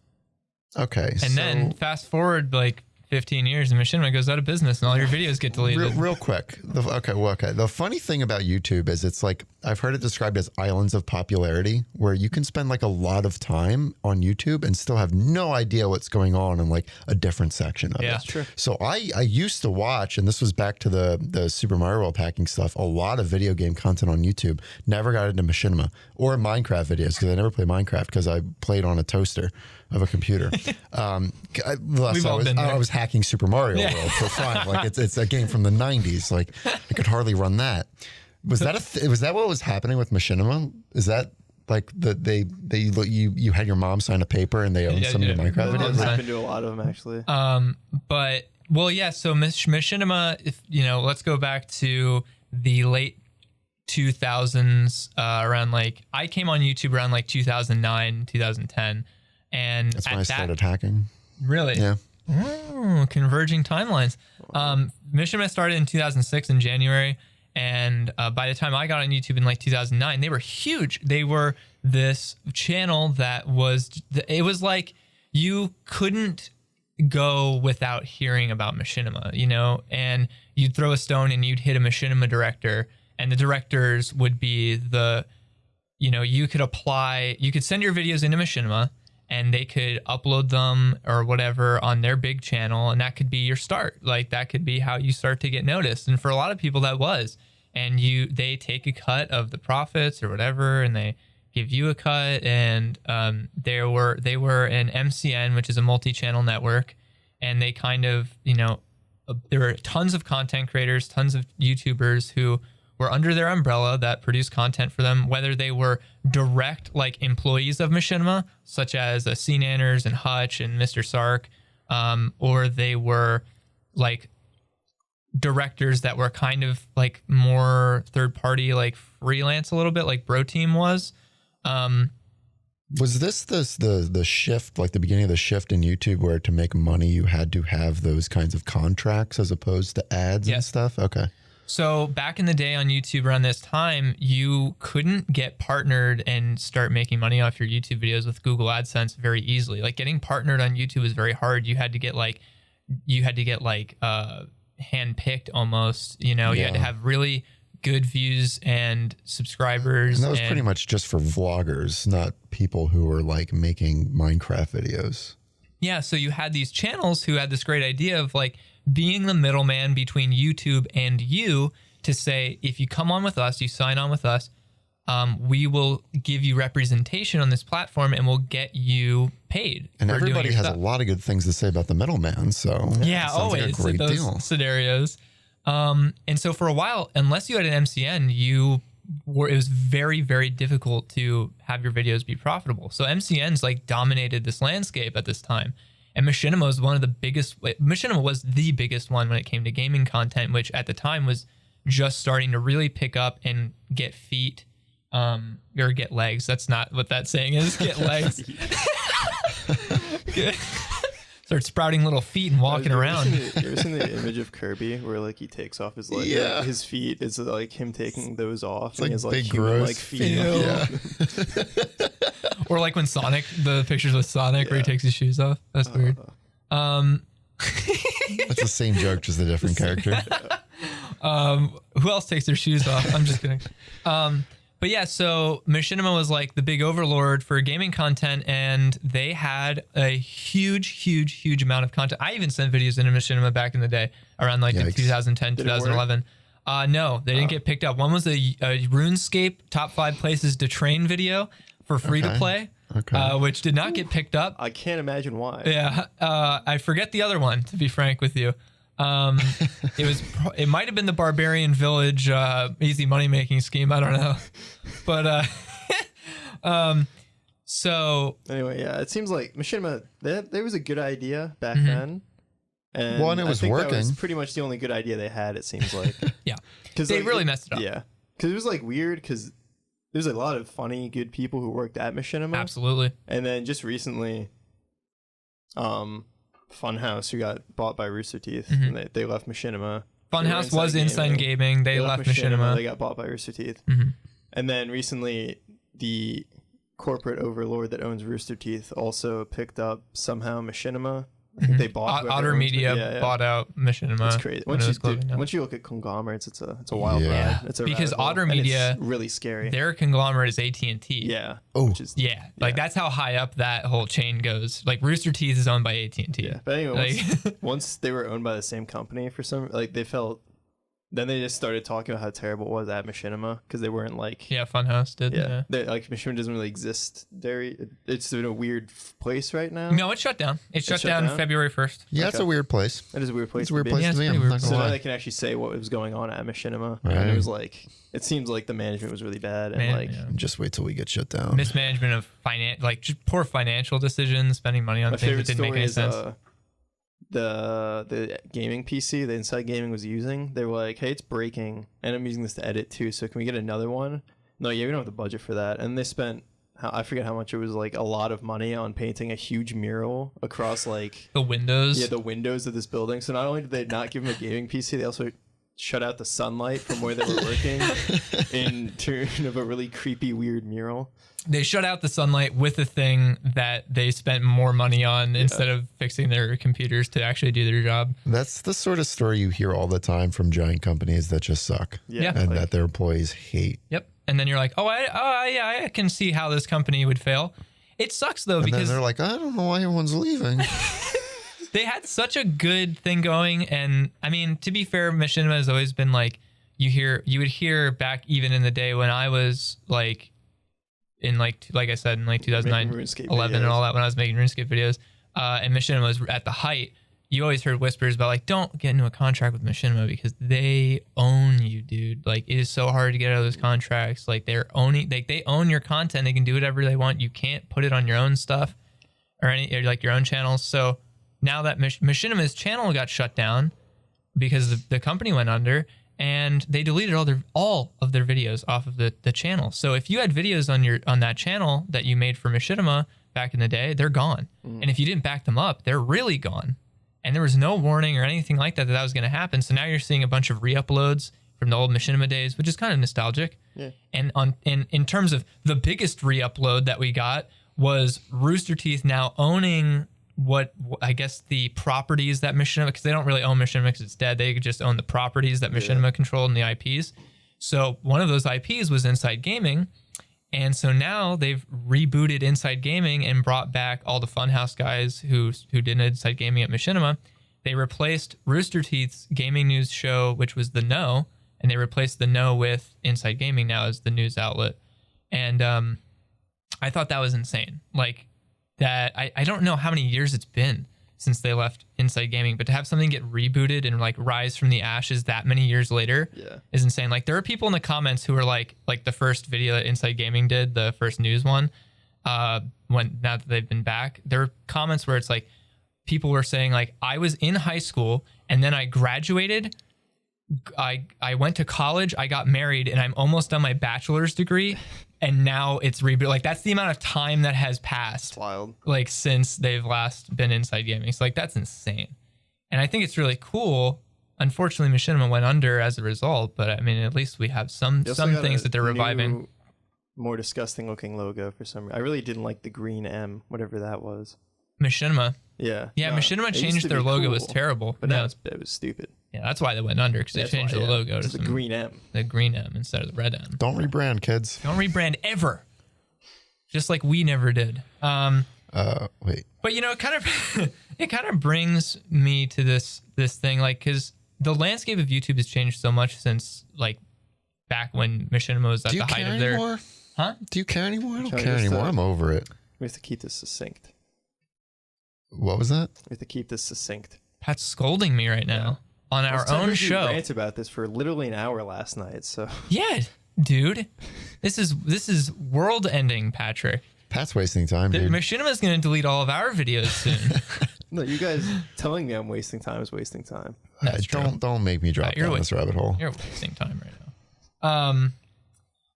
Okay. And then fast forward like 15 years and Machinima goes out of business and all your videos get deleted. Real quick. Okay. The funny thing about YouTube is it's like, I've heard it described as islands of popularity, where you can spend like a lot of time on YouTube and still have no idea what's going on in like a different section of it. Yeah, true. So I used to watch, and this was back to the Super Mario World hacking stuff, a lot of video game content on YouTube. Never got into Machinima or Minecraft videos, because I never played Minecraft because I played on a toaster of a computer. I was hacking Super Mario World for fun. Like it's a game from the 90s. Like I could hardly run that. Was that what was happening with Machinima? Is that like you had your mom sign a paper and they owned some of your Minecraft videos? I've been to a lot of them actually. So Machinima, if let's go back to the late 2000s, around like I came on YouTube around like 2009, 2010. And that's when I started hacking. Really? Yeah. Oh, converging timelines. Machinima started in 2006 in January. And by the time I got on YouTube in like 2009, they were huge. They were this channel that it was like you couldn't go without hearing about Machinima, and you'd throw a stone and you'd hit a Machinima director, and the directors would be you could send your videos into Machinima and they could upload them or whatever on their big channel. And that could be your start. Like that could be how you start to get noticed. And for a lot of people that was, and they take a cut of the profits or whatever, and they give you a cut. And they were an MCN, which is a multi-channel network. And they kind of, there were tons of content creators, tons of YouTubers who were under their umbrella that produced content for them, whether they were direct like employees of Machinima, such as C-Nanners and Hutch and Mr. Sark, or they were like directors that were kind of like more third party, like freelance a little bit, like Bro Team was. Was this the shift, like the beginning of the shift in YouTube, where to make money you had to have those kinds of contracts as opposed to ads and stuff? Okay. So back in the day on YouTube around this time, you couldn't get partnered and start making money off your YouTube videos with Google AdSense very easily. Like getting partnered on YouTube is very hard. You had to get handpicked almost, you had to have really good views and subscribers. And that was pretty much just for vloggers, not people who were like making Minecraft videos. Yeah. So you had these channels who had this great idea of like being the middleman between YouTube and you to say, if you come on with us, you sign on with us, we will give you representation on this platform and we'll get you paid. And everybody has a lot of good things to say about the middleman. So yeah, always like those scenarios. And so for a while, unless you had an MCN, it was very, very difficult to have your videos be profitable. So MCNs like dominated this landscape at this time. And Machinima was Machinima was the biggest one when it came to gaming content, which at the time was just starting to really pick up and get feet, or get legs. That's not what that saying is. Get legs. Start sprouting little feet and walking around. You ever seen the image of Kirby where like he takes off his leg? Yeah. His feet is like him taking those off. It's and like he has like big human gross like feet. Yeah. Or like when Sonic, the pictures with Sonic where he takes his shoes off. That's weird. That's the same joke, just a different character. Who else takes their shoes off? I'm just kidding. But But yeah, so Machinima was like the big overlord for gaming content, and they had a huge amount of content. I even sent videos into Machinima back in the day, around like in 2010, 2011. No, they didn't get picked up. One was a RuneScape top 5 places to train video for free to play, which did not get picked up. I can't imagine why. Yeah, I forget the other one, to be frank with you. It might have been the Barbarian Village easy money making scheme. I don't know, but so anyway, yeah, it seems like Machinima, there was a good idea back then, and one, it was working. That was pretty much the only good idea they had. It seems like, yeah, because they really messed it up. Yeah, because it was like weird because there's a lot of funny, good people who worked at Machinima. Absolutely, and then just recently, Funhouse, who got bought by Rooster Teeth, and they left Machinima. Funhouse was Inside Gaming. They left Machinima. They got bought by Rooster Teeth. And then recently, the corporate overlord that owns Rooster Teeth also picked up somehow Machinima. I think they bought Otter Media bought out Machinima. It's crazy. Once you look at conglomerates, it's a wild ride. It's a because Otter Media, it's really scary. Their conglomerate is AT&T. Yeah. Oh. Like that's how high up that whole chain goes. Like Rooster Teeth is owned by AT&T. Yeah. But anyway, once they were owned by the same company for some, like they felt. Then they just started talking about how terrible it was at Machinima because they weren't like Funhouse did. Yeah. Like Machinima doesn't really exist there. It's in a weird place right now. No, it's shut down. It shut down February 1st. Yeah, it's a weird place. It is a weird place. It's a weird place to be. So now they can actually say what was going on at Machinima. Right. And it was like, it seems like the management was really bad and just wait till we get shut down. Mismanagement of just poor financial decisions, spending money on things that didn't make any sense. The gaming PC, the Inside Gaming was using, they were like, hey, it's breaking and I'm using this to edit too, so can we get another one? No, we don't have the budget for that. And they spent, I forget how much it was, like a lot of money on painting a huge mural across like the windows. The windows of this building. So not only did they not give them a gaming PC, they also shut out the sunlight from where they were working in turn of a really creepy, weird mural. They shut out the sunlight with a thing that they spent more money on instead of fixing their computers to actually do their job. That's the sort of story you hear all the time from giant companies that just suck. Yeah. And that their employees hate. Yep. And then you're like, I can see how this company would fail. It sucks though, because then they're like, I don't know why everyone's leaving. They had such a good thing going. And I mean, to be fair, Machinima has always been like, you would hear back even in the day when I was like, in like I said, in like 2009, 11 and all that, when I was making RuneScape videos, and Machinima was at the height, you always heard whispers about like, don't get into a contract with Machinima because they own you, dude. Like it is so hard to get out of those contracts. Like they own your content. They can do whatever they want. You can't put it on your own stuff or like your own channels. So now that Machinima's channel got shut down because the company went under, and they deleted all of their videos off of the channel. So if you had videos on that channel that you made for Machinima back in the day, they're gone. And if you didn't back them up, they're really gone. And there was no warning or anything like that was going to happen. So now you're seeing a bunch of re-uploads from the old Machinima days, which is kind of nostalgic. Yeah. And in terms of the biggest re-upload that we got was Rooster Teeth now owning what I guess the properties that Machinima, because they don't really own Machinima because it's dead. They just own the properties that Machinima controlled and the IPs. So one of those IPs was Inside Gaming. And so now they've rebooted Inside Gaming and brought back all the Funhouse guys who did Inside Gaming at Machinima. They replaced Rooster Teeth's gaming news show, which was The Know, and they replaced The Know with Inside Gaming now as the news outlet. And I thought that was insane. Like, that I don't know how many years it's been since they left Inside Gaming, but to have something get rebooted and like rise from the ashes that many years later is insane. Like there are people in the comments who are like the first video that Inside Gaming did, the first news one, now that they've been back, there are comments where it's like people were saying like, I was in high school and then I graduated, I went to college, I got married, and I'm almost done my bachelor's degree. And now it's reboot. Like that's the amount of time that has passed. It's wild. Like since they've last been Inside Gaming. So like that's insane. And I think it's really cool. Unfortunately, Machinima went under as a result, but I mean, at least we have some things that they're reviving. More disgusting looking logo for some reason. I really didn't like the green M, whatever that was. Machinima. Yeah. Yeah, No, Machinima it used changed to their be logo. Cool, Was terrible. but now it was stupid. Yeah, that's why they went under, because they changed the logo to the green M. The green M instead of the red M. Don't rebrand, kids. Don't rebrand ever. Just like we never did. Wait. But you know, it kind of brings me to this thing, like, because the landscape of YouTube has changed so much since like back when Machinima was at the height of their. Anymore? Huh? Do you care anymore? I don't care anymore. I'm over it. We have to keep this succinct. What was that? We have to keep this succinct. Pat's scolding me right now on our own show. Rant about this for literally an hour last night. So yeah, dude, this is world ending, Patrick. Pat's wasting time, dude. Machinima's going to delete all of our videos soon. No, you guys telling me I'm wasting time is wasting time. Don't make me drop down this rabbit hole. You're wasting time right now.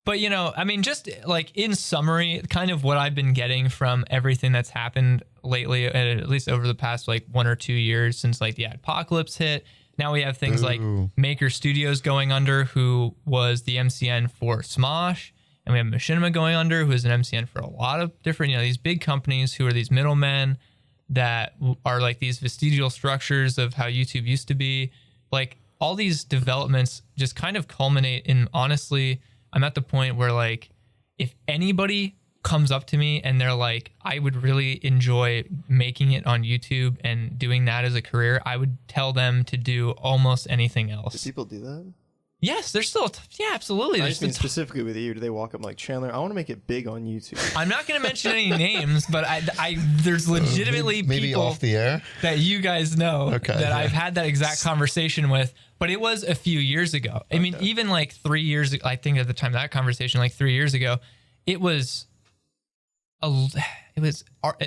But you know, I mean, just like in summary, kind of what I've been getting from everything that's happened lately, at least over the past like 1 or 2 years since like the apocalypse hit. Now we have things like Maker Studios going under, who was the MCN for Smosh. And we have Machinima going under, who is an MCN for a lot of different, you know, these big companies who are these middlemen that are like these vestigial structures of how YouTube used to be. Like all these developments just kind of culminate in, honestly, I'm at the point where like, if anybody comes up to me and they're like, I would really enjoy making it on YouTube and doing that as a career, I would tell them to do almost anything else. Do people do that? Yes, there's still, yeah, absolutely. I just mean specifically with you. Do they walk up like, Chandler, I want to make it big on YouTube? I'm not going to mention any names, but there's legitimately maybe people off the air that you guys know that I've had that exact conversation with, but it was a few years ago. I mean, even like 3 years ago, I think at the time of that conversation, like 3 years ago, it was at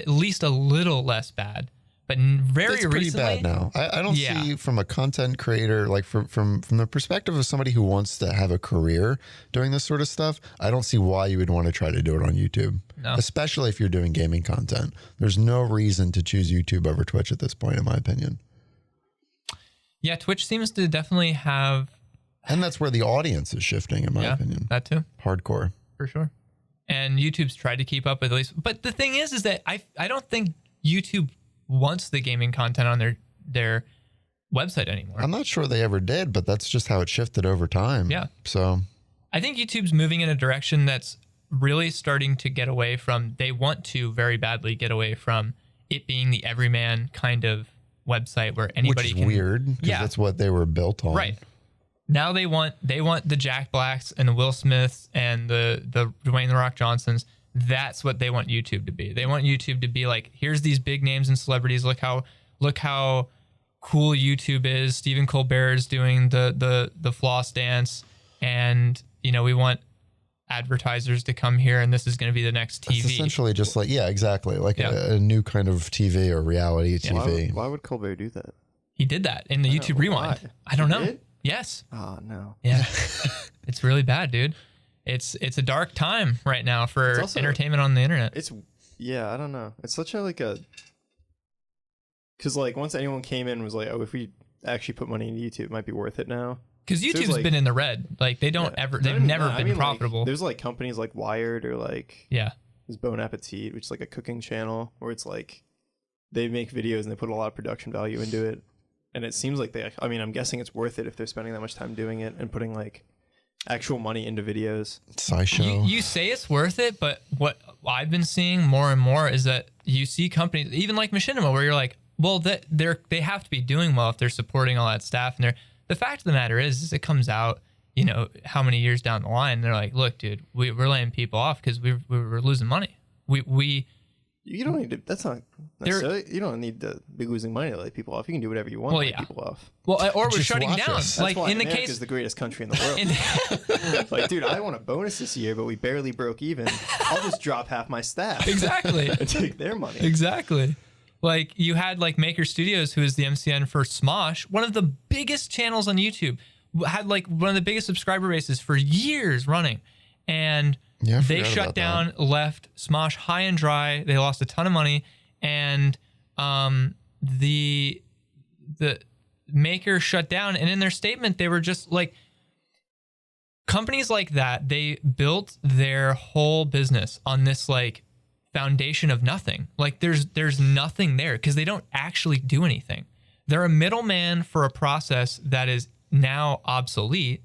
least a little less bad. But very it's pretty recently, bad now. I don't see from a content creator, like from the perspective of somebody who wants to have a career doing this sort of stuff, I don't see why you would want to try to do it on YouTube, especially if you're doing gaming content. There's no reason to choose YouTube over Twitch at this point, in my opinion. Yeah, Twitch seems to definitely have... And that's where the audience is shifting, in my opinion. That too. Hardcore. For sure. And YouTube's tried to keep up with at least... But the thing is that I don't think YouTube wants the gaming content on their website anymore. I'm not sure they ever did, but that's just how it shifted over time. Yeah. So I think YouTube's moving in a direction that's really starting to get away from, they want to very badly get away from it being the everyman kind of website where anybody Which is weird, because that's what they were built on. Right. Now they want the Jack Blacks and the Will Smiths and the Dwayne The Rock Johnsons. That's what they want YouTube to be. They want YouTube to be like, here's these big names and celebrities. Look how cool YouTube is. Stephen Colbert is doing the floss dance, and you know, we want advertisers to come here, and this is going to be the next TV. It's essentially just like, exactly, like a new kind of TV or reality TV. Why would Colbert do that? He did that in the YouTube Rewind. Why? I don't know. Did? Yes. Oh no. Yeah. It's really bad, dude. It's a dark time right now for entertainment on the internet. I don't know. It's such a because like once anyone came in and was like, oh, if we actually put money into YouTube, it might be worth it now. Because YouTube's been in the red. Like they've never been profitable. Like, there's like companies like Wired or like there's Bon Appetit, which is like a cooking channel where it's like they make videos and they put a lot of production value into it, and it seems like I'm guessing it's worth it if they're spending that much time doing it and putting like actual money into videos. SciShow. You say it's worth it, but what I've been seeing more and more is that you see companies, even like Machinima, where you're like, well, they have to be doing well if they're supporting all that staff. And the fact of the matter is it comes out, you know, how many years down the line, they're like, look, dude, we're laying people off because we're losing money. You don't need to. That's not necessarily. You don't need to be losing money to lay people off. You can do whatever you want to lay people off. Well, or we're shutting down. That's like why in the America's case, the greatest country in the world. Like, dude, I want a bonus this year, but we barely broke even. I'll just drop half my staff. Exactly. And take their money. Exactly. Like you had like Maker Studios, who is the MCN for Smosh, one of the biggest channels on YouTube, had like one of the biggest subscriber bases for years running, and they shut down, left Smosh high and dry. They lost a ton of money, and the Maker shut down. And in their statement, they were just like, companies like that, they built their whole business on this like foundation of nothing. Like there's nothing there because they don't actually do anything. They're a middleman for a process that is now obsolete.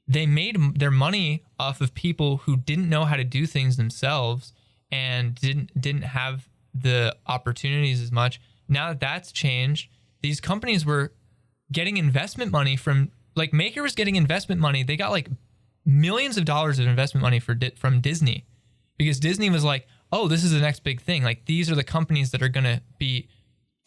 They made their money off of people who didn't know how to do things themselves and didn't have the opportunities as much. Now that that's changed, these companies were getting investment money from, like, Maker was getting investment money. They got like millions of dollars of investment money from Disney, because Disney was like, oh, this is the next big thing. Like, these are the companies that are going to be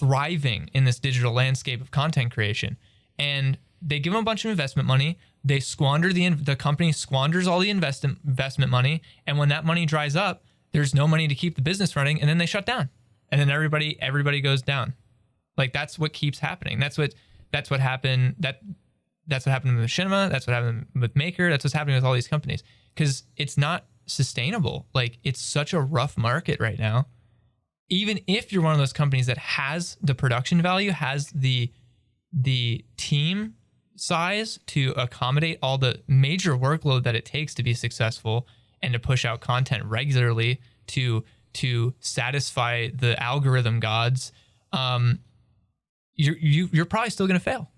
thriving in this digital landscape of content creation. And they give them a bunch of investment money. They squander the company squanders all the investment money. And when that money dries up, there's no money to keep the business running. And then they shut down. And then everybody goes down. Like, that's what keeps happening. That's what happened. That's what happened with Machinima. That's what happened with Maker. That's what's happening with all these companies, because it's not sustainable. Like, it's such a rough market right now. Even if you're one of those companies that has the production value, has the team size to accommodate all the major workload that it takes to be successful and to push out content regularly to satisfy the algorithm gods, you're probably still going to fail.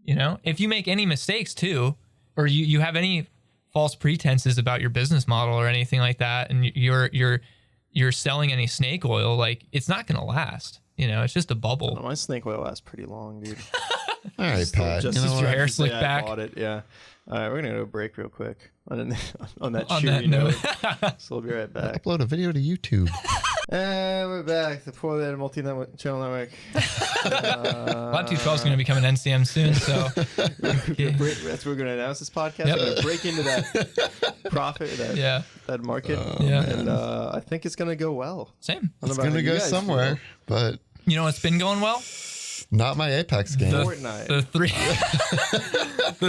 You know, if you make any mistakes too, or you have any false pretenses about your business model or anything like that, and you're selling any snake oil, like, it's not going to last. You know, it's just a bubble. My snake oil lasts pretty long, dude. All right, Pat. Just your hair slicked back. I bought it, yeah. All right, we're gonna go break real quick on that cheery note. So we'll be right back. Upload a video to YouTube. And we're back. The Poorly Multi-Channel Network. Lab 212 is going to become an NCM soon, so that's what we're going to announce this podcast. Yep. We're going to break into that profit, that market, and I think it's going to go well. Same. It's going to go somewhere, but you know what's been going well? Not my Apex game. Fortnite. The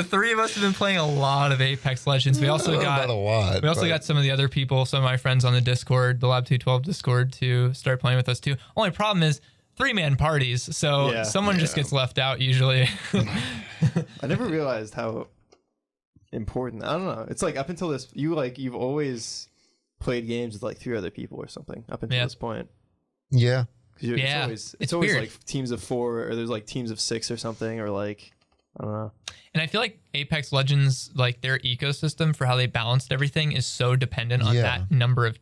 three of us have been playing a lot of Apex Legends. We also got some of the other people, some of my friends on the Discord, the Lab 212 Discord, to start playing with us too. Only problem is 3-man parties, so someone just gets left out usually. I never realized how important. I don't know. It's like, up until this, you've always played games with like 3 other people or something up until this point. Yeah. It's always like teams of 4, or there's like teams of 6 or something, or like, I don't know. And I feel like Apex Legends, like, their ecosystem for how they balanced everything is so dependent on that number of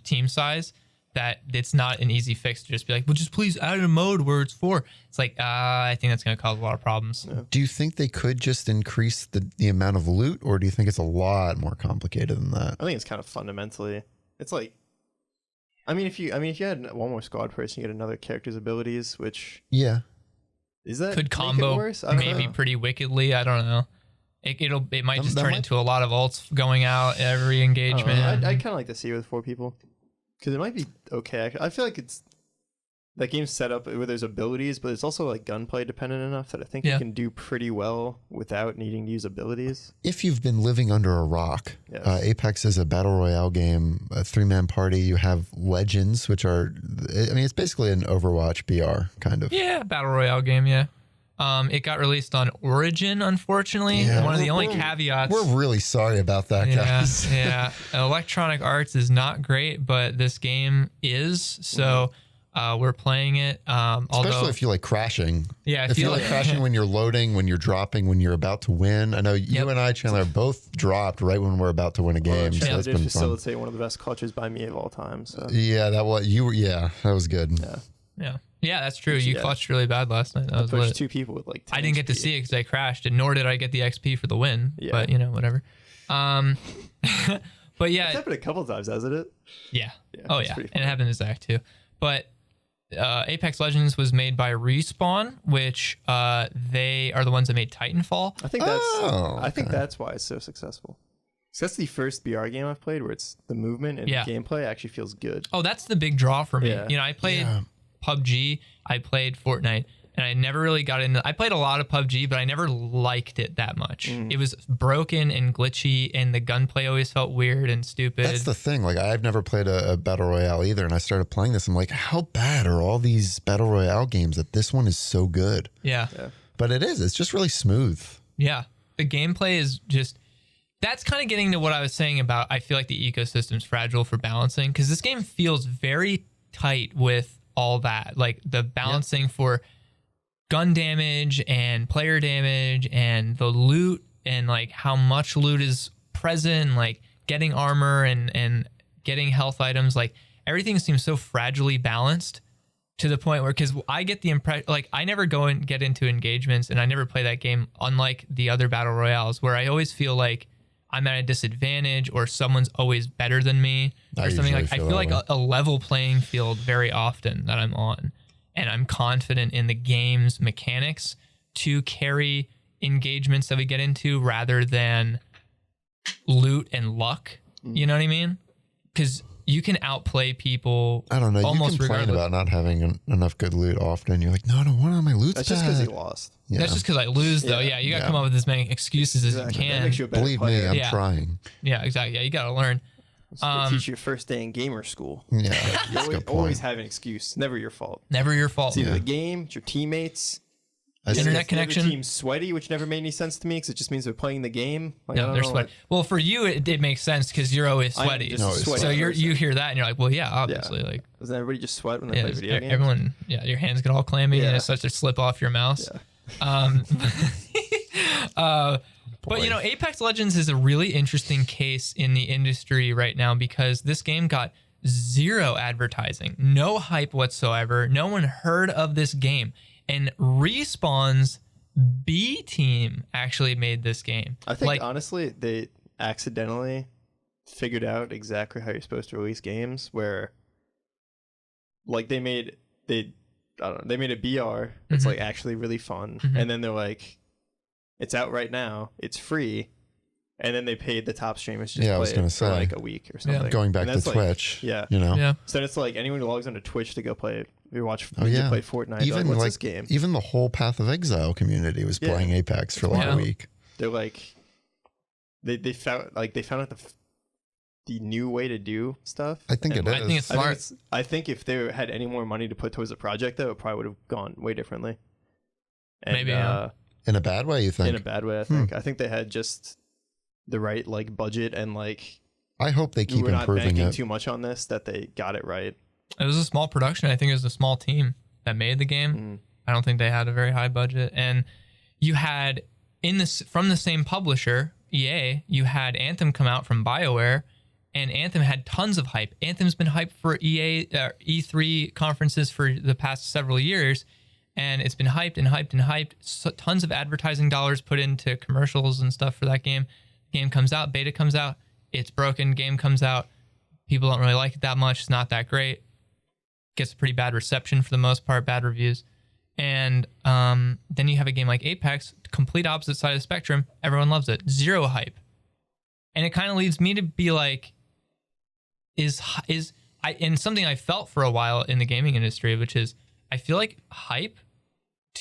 team size that it's not an easy fix to just be like, well, just please add a mode where it's 4. It's like, I think that's going to cause a lot of problems. Yeah. Do you think they could just increase the amount of loot, or do you think it's a lot more complicated than that? I think it's kind of fundamentally, it's like, I mean, if you had one more squad person, you get another character's abilities, which is that could combo maybe pretty wickedly. I don't know. It might just turn into a lot of ults going out every engagement. I'd kind of like to see it with 4 people, because it might be okay. I feel like that game's set up where there's abilities, but it's also like gunplay dependent enough that I think you can do pretty well without needing to use abilities. If you've been living under a rock, Apex is a battle royale game, a 3-man party. You have legends, which are, I mean, it's basically an Overwatch BR kind of. Yeah, battle royale game. Yeah. It got released on Origin, unfortunately. Yeah, one of the only caveats. We're really sorry about that, guys. Yeah. Electronic Arts is not great, but this game is. So we're playing it. Especially if you like crashing. Yeah. If you like crashing when you're loading, when you're dropping, when you're about to win. I know you and I, Chandler, both dropped right when we're about to win a game. So that's been facilitate one of the best clutches by me of all time. So. Yeah, that was good. Yeah, that's true. You clutched really bad last night. That was pushed 2 people with like 10 I didn't get to see it because I crashed, and nor did I get the XP for the win. Yeah. But, whatever. But yeah. It's happened a couple times, hasn't it? Yeah. Oh, yeah. And it happened to Zach, too. But Apex Legends was made by Respawn, which they are the ones that made Titanfall. I think that's why it's so successful. So that's the first BR game I've played where it's the movement and gameplay actually feels good. Oh, that's the big draw for me. Yeah. I played PUBG, I played Fortnite, and I never really got into. I played a lot of PUBG, but I never liked it that much. It was broken and glitchy, and the gunplay always felt weird and stupid. That's the thing. Like, I've never played a battle royale either, and I started playing this. I'm like, how bad are all these battle royale games that this one is so good? Yeah. But it is. It's just really smooth. Yeah. The gameplay is just that's kind of getting to what I was saying about I feel like the ecosystem's fragile for balancing, because this game feels very tight with all that, like the balancing for gun damage and player damage and the loot and like how much loot is present, like getting armor and getting health items. Like everything seems so fragilely balanced to the point where, because I get the impression, like I never go and get into engagements and I never play that game, unlike the other battle royales where I always feel like I'm at a disadvantage or someone's always better than me or something. Like I feel like a level playing field very often that I'm on, and I'm confident in the game's mechanics to carry engagements that we get into rather than loot and luck. You know what I mean? Because you can outplay people. I don't know. Almost you complain regardless. about not having enough good loot often. You're like, no, I don't want all my loot. That's just because he lost. Yeah. That's just because I lose, though. Yeah, you got to come up with as many excuses as you That can. makes you a better Believe player. me, I'm trying. Yeah, exactly. Yeah, you got to learn. Teach you your first day in gamer school. Yeah, You that's a good always point. have an excuse. Never your fault. Never your fault. It's either the game, it's your teammates. Internet connection. Your team's sweaty, which never made any sense to me because it just means they're playing the game. Like, I No, don't they're know, sweaty. Well, for you, it makes sense because you're always I'm sweaty. just a sweaty So you person. hear that and you're like, well, yeah, obviously. Yeah. Like, Doesn't everybody just sweat when they yeah, play video games? everyone, your hands get all clammy and Yeah. it starts to slip off your mouse. Yeah. But, Apex Legends is a really interesting case in the industry right now because this game got zero advertising, no hype whatsoever. No one heard of this game. And Respawn's B team actually made this game. I think, honestly, they accidentally figured out exactly how you're supposed to release games where, like, they made a BR that's, like, actually really fun. And then they're like, it's out right now. It's free. And then they paid the top streamers to just play it for like a week or something. Going back to like, Twitch. Yeah. Yeah. So then it's like anyone who logs onto Twitch to go play, you watch Oh, yeah. play Fortnite. Even like, what's this game? Even the whole Path of Exile community was playing Apex for like a week. They're like, they found out the new way to do stuff. I think it is. I think it's smart. I think if they had any more money to put towards the project, though, it probably would have gone way differently. And, Maybe, yeah. In a bad way, you think? In a bad way, I think. I think they had just the right like budget and like. I hope they keep we're not improving banking it. too much on this, that they got it right. It was a small production. I think it was a small team that made the game. I don't think they had a very high budget. And you had from the same publisher, EA, you had Anthem come out from BioWare, and Anthem had tons of hype. Anthem's been hyped for E3 conferences for the past several years, and it's been hyped and hyped and hyped. So, tons of advertising dollars put into commercials and stuff for that game. Game comes out, beta comes out, it's broken. Game comes out, people don't really like it that much. It's not that great. Gets a pretty bad reception for the most part, bad reviews. And then you have a game like Apex, complete opposite side of the spectrum. Everyone loves it. Zero hype. And it kind of leads me to be like, and something I felt for a while in the gaming industry, which is I feel like hype,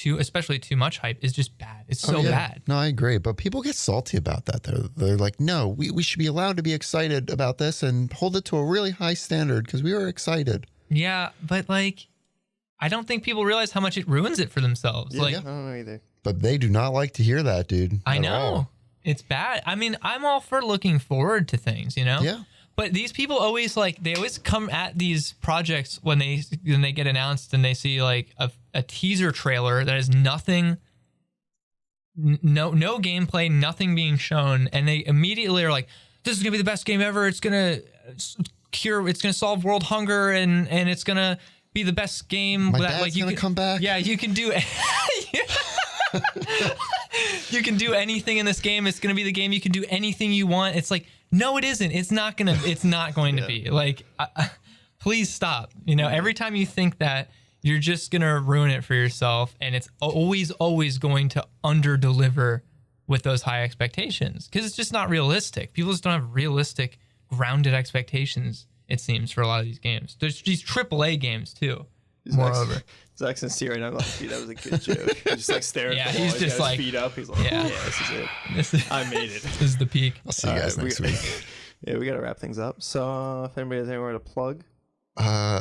especially too much hype, is just bad. It's so bad. No, I agree. But people get salty about that. They're like, no, we should be allowed to be excited about this and hold it to a really high standard because we were excited. Yeah, but like, I don't think people realize how much it ruins it for themselves. Yeah, like, I don't know either. But they do not like to hear that, dude. I at know. all. It's bad. I mean, I'm all for looking forward to things, Yeah. But these people always come at these projects when they get announced and they see like a teaser trailer that has nothing, no gameplay, nothing being shown, and they immediately are like, "This is gonna be the best game ever. It's gonna it's gonna solve world hunger, and it's gonna be the best game." My dad's gonna come back. Yeah, you can do. You can do anything in this game. It's going to be the game. You can do anything you want. It's like, no, it isn't. It's not going to be like, please stop. Every time you think that, you're just going to ruin it for yourself. And it's always going to under deliver with those high expectations because it's just not realistic. People just don't have realistic grounded expectations. It seems for a lot of these games. There's these AAA games too. Moreover. Zach's sincere right now. Like, that was a good joke. He's just like staring at the wall. He's just got like, his feet up. He's like, yeah, this is it. I made it. This is the peak. I'll see you guys next week. Yeah, we got to wrap things up. So if anybody has anywhere to plug.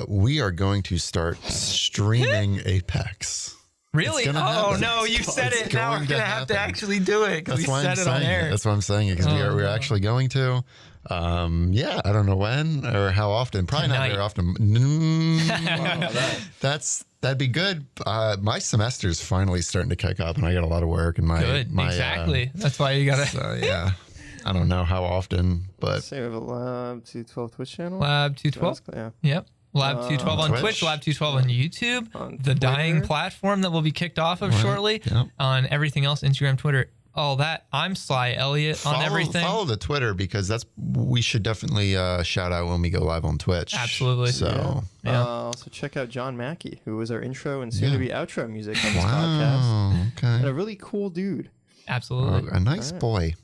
We are going to start streaming Apex. Really? Oh no, you said it. Now we're gonna have to actually do it because we said it on air. That's why I'm saying it, because we're actually going to. Yeah, I don't know when or how often. Probably not very often. That'd be good. My semester's finally starting to kick up, and I got a lot of work. And exactly. That's why you gotta. So, yeah. I don't know how often, but so we have a Lab 212 Twitch channel. Lab 212. Yeah. Yep. Lab 212 on Twitch, Lab 212 on YouTube, on the dying platform that will be kicked off of shortly. Yep. On everything else, Instagram, Twitter, all that. I'm Sly Elliott on everything. Follow the Twitter, because we should definitely shout out when we go live on Twitch. Absolutely. So also check out John Mackey, who was our intro and soon to be outro music on this podcast. Okay. And a really cool dude. Absolutely. A nice boy.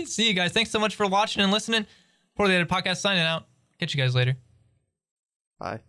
See you guys. Thanks so much for watching and listening. Poorly Edited Podcast signing out. Catch you guys later. Bye.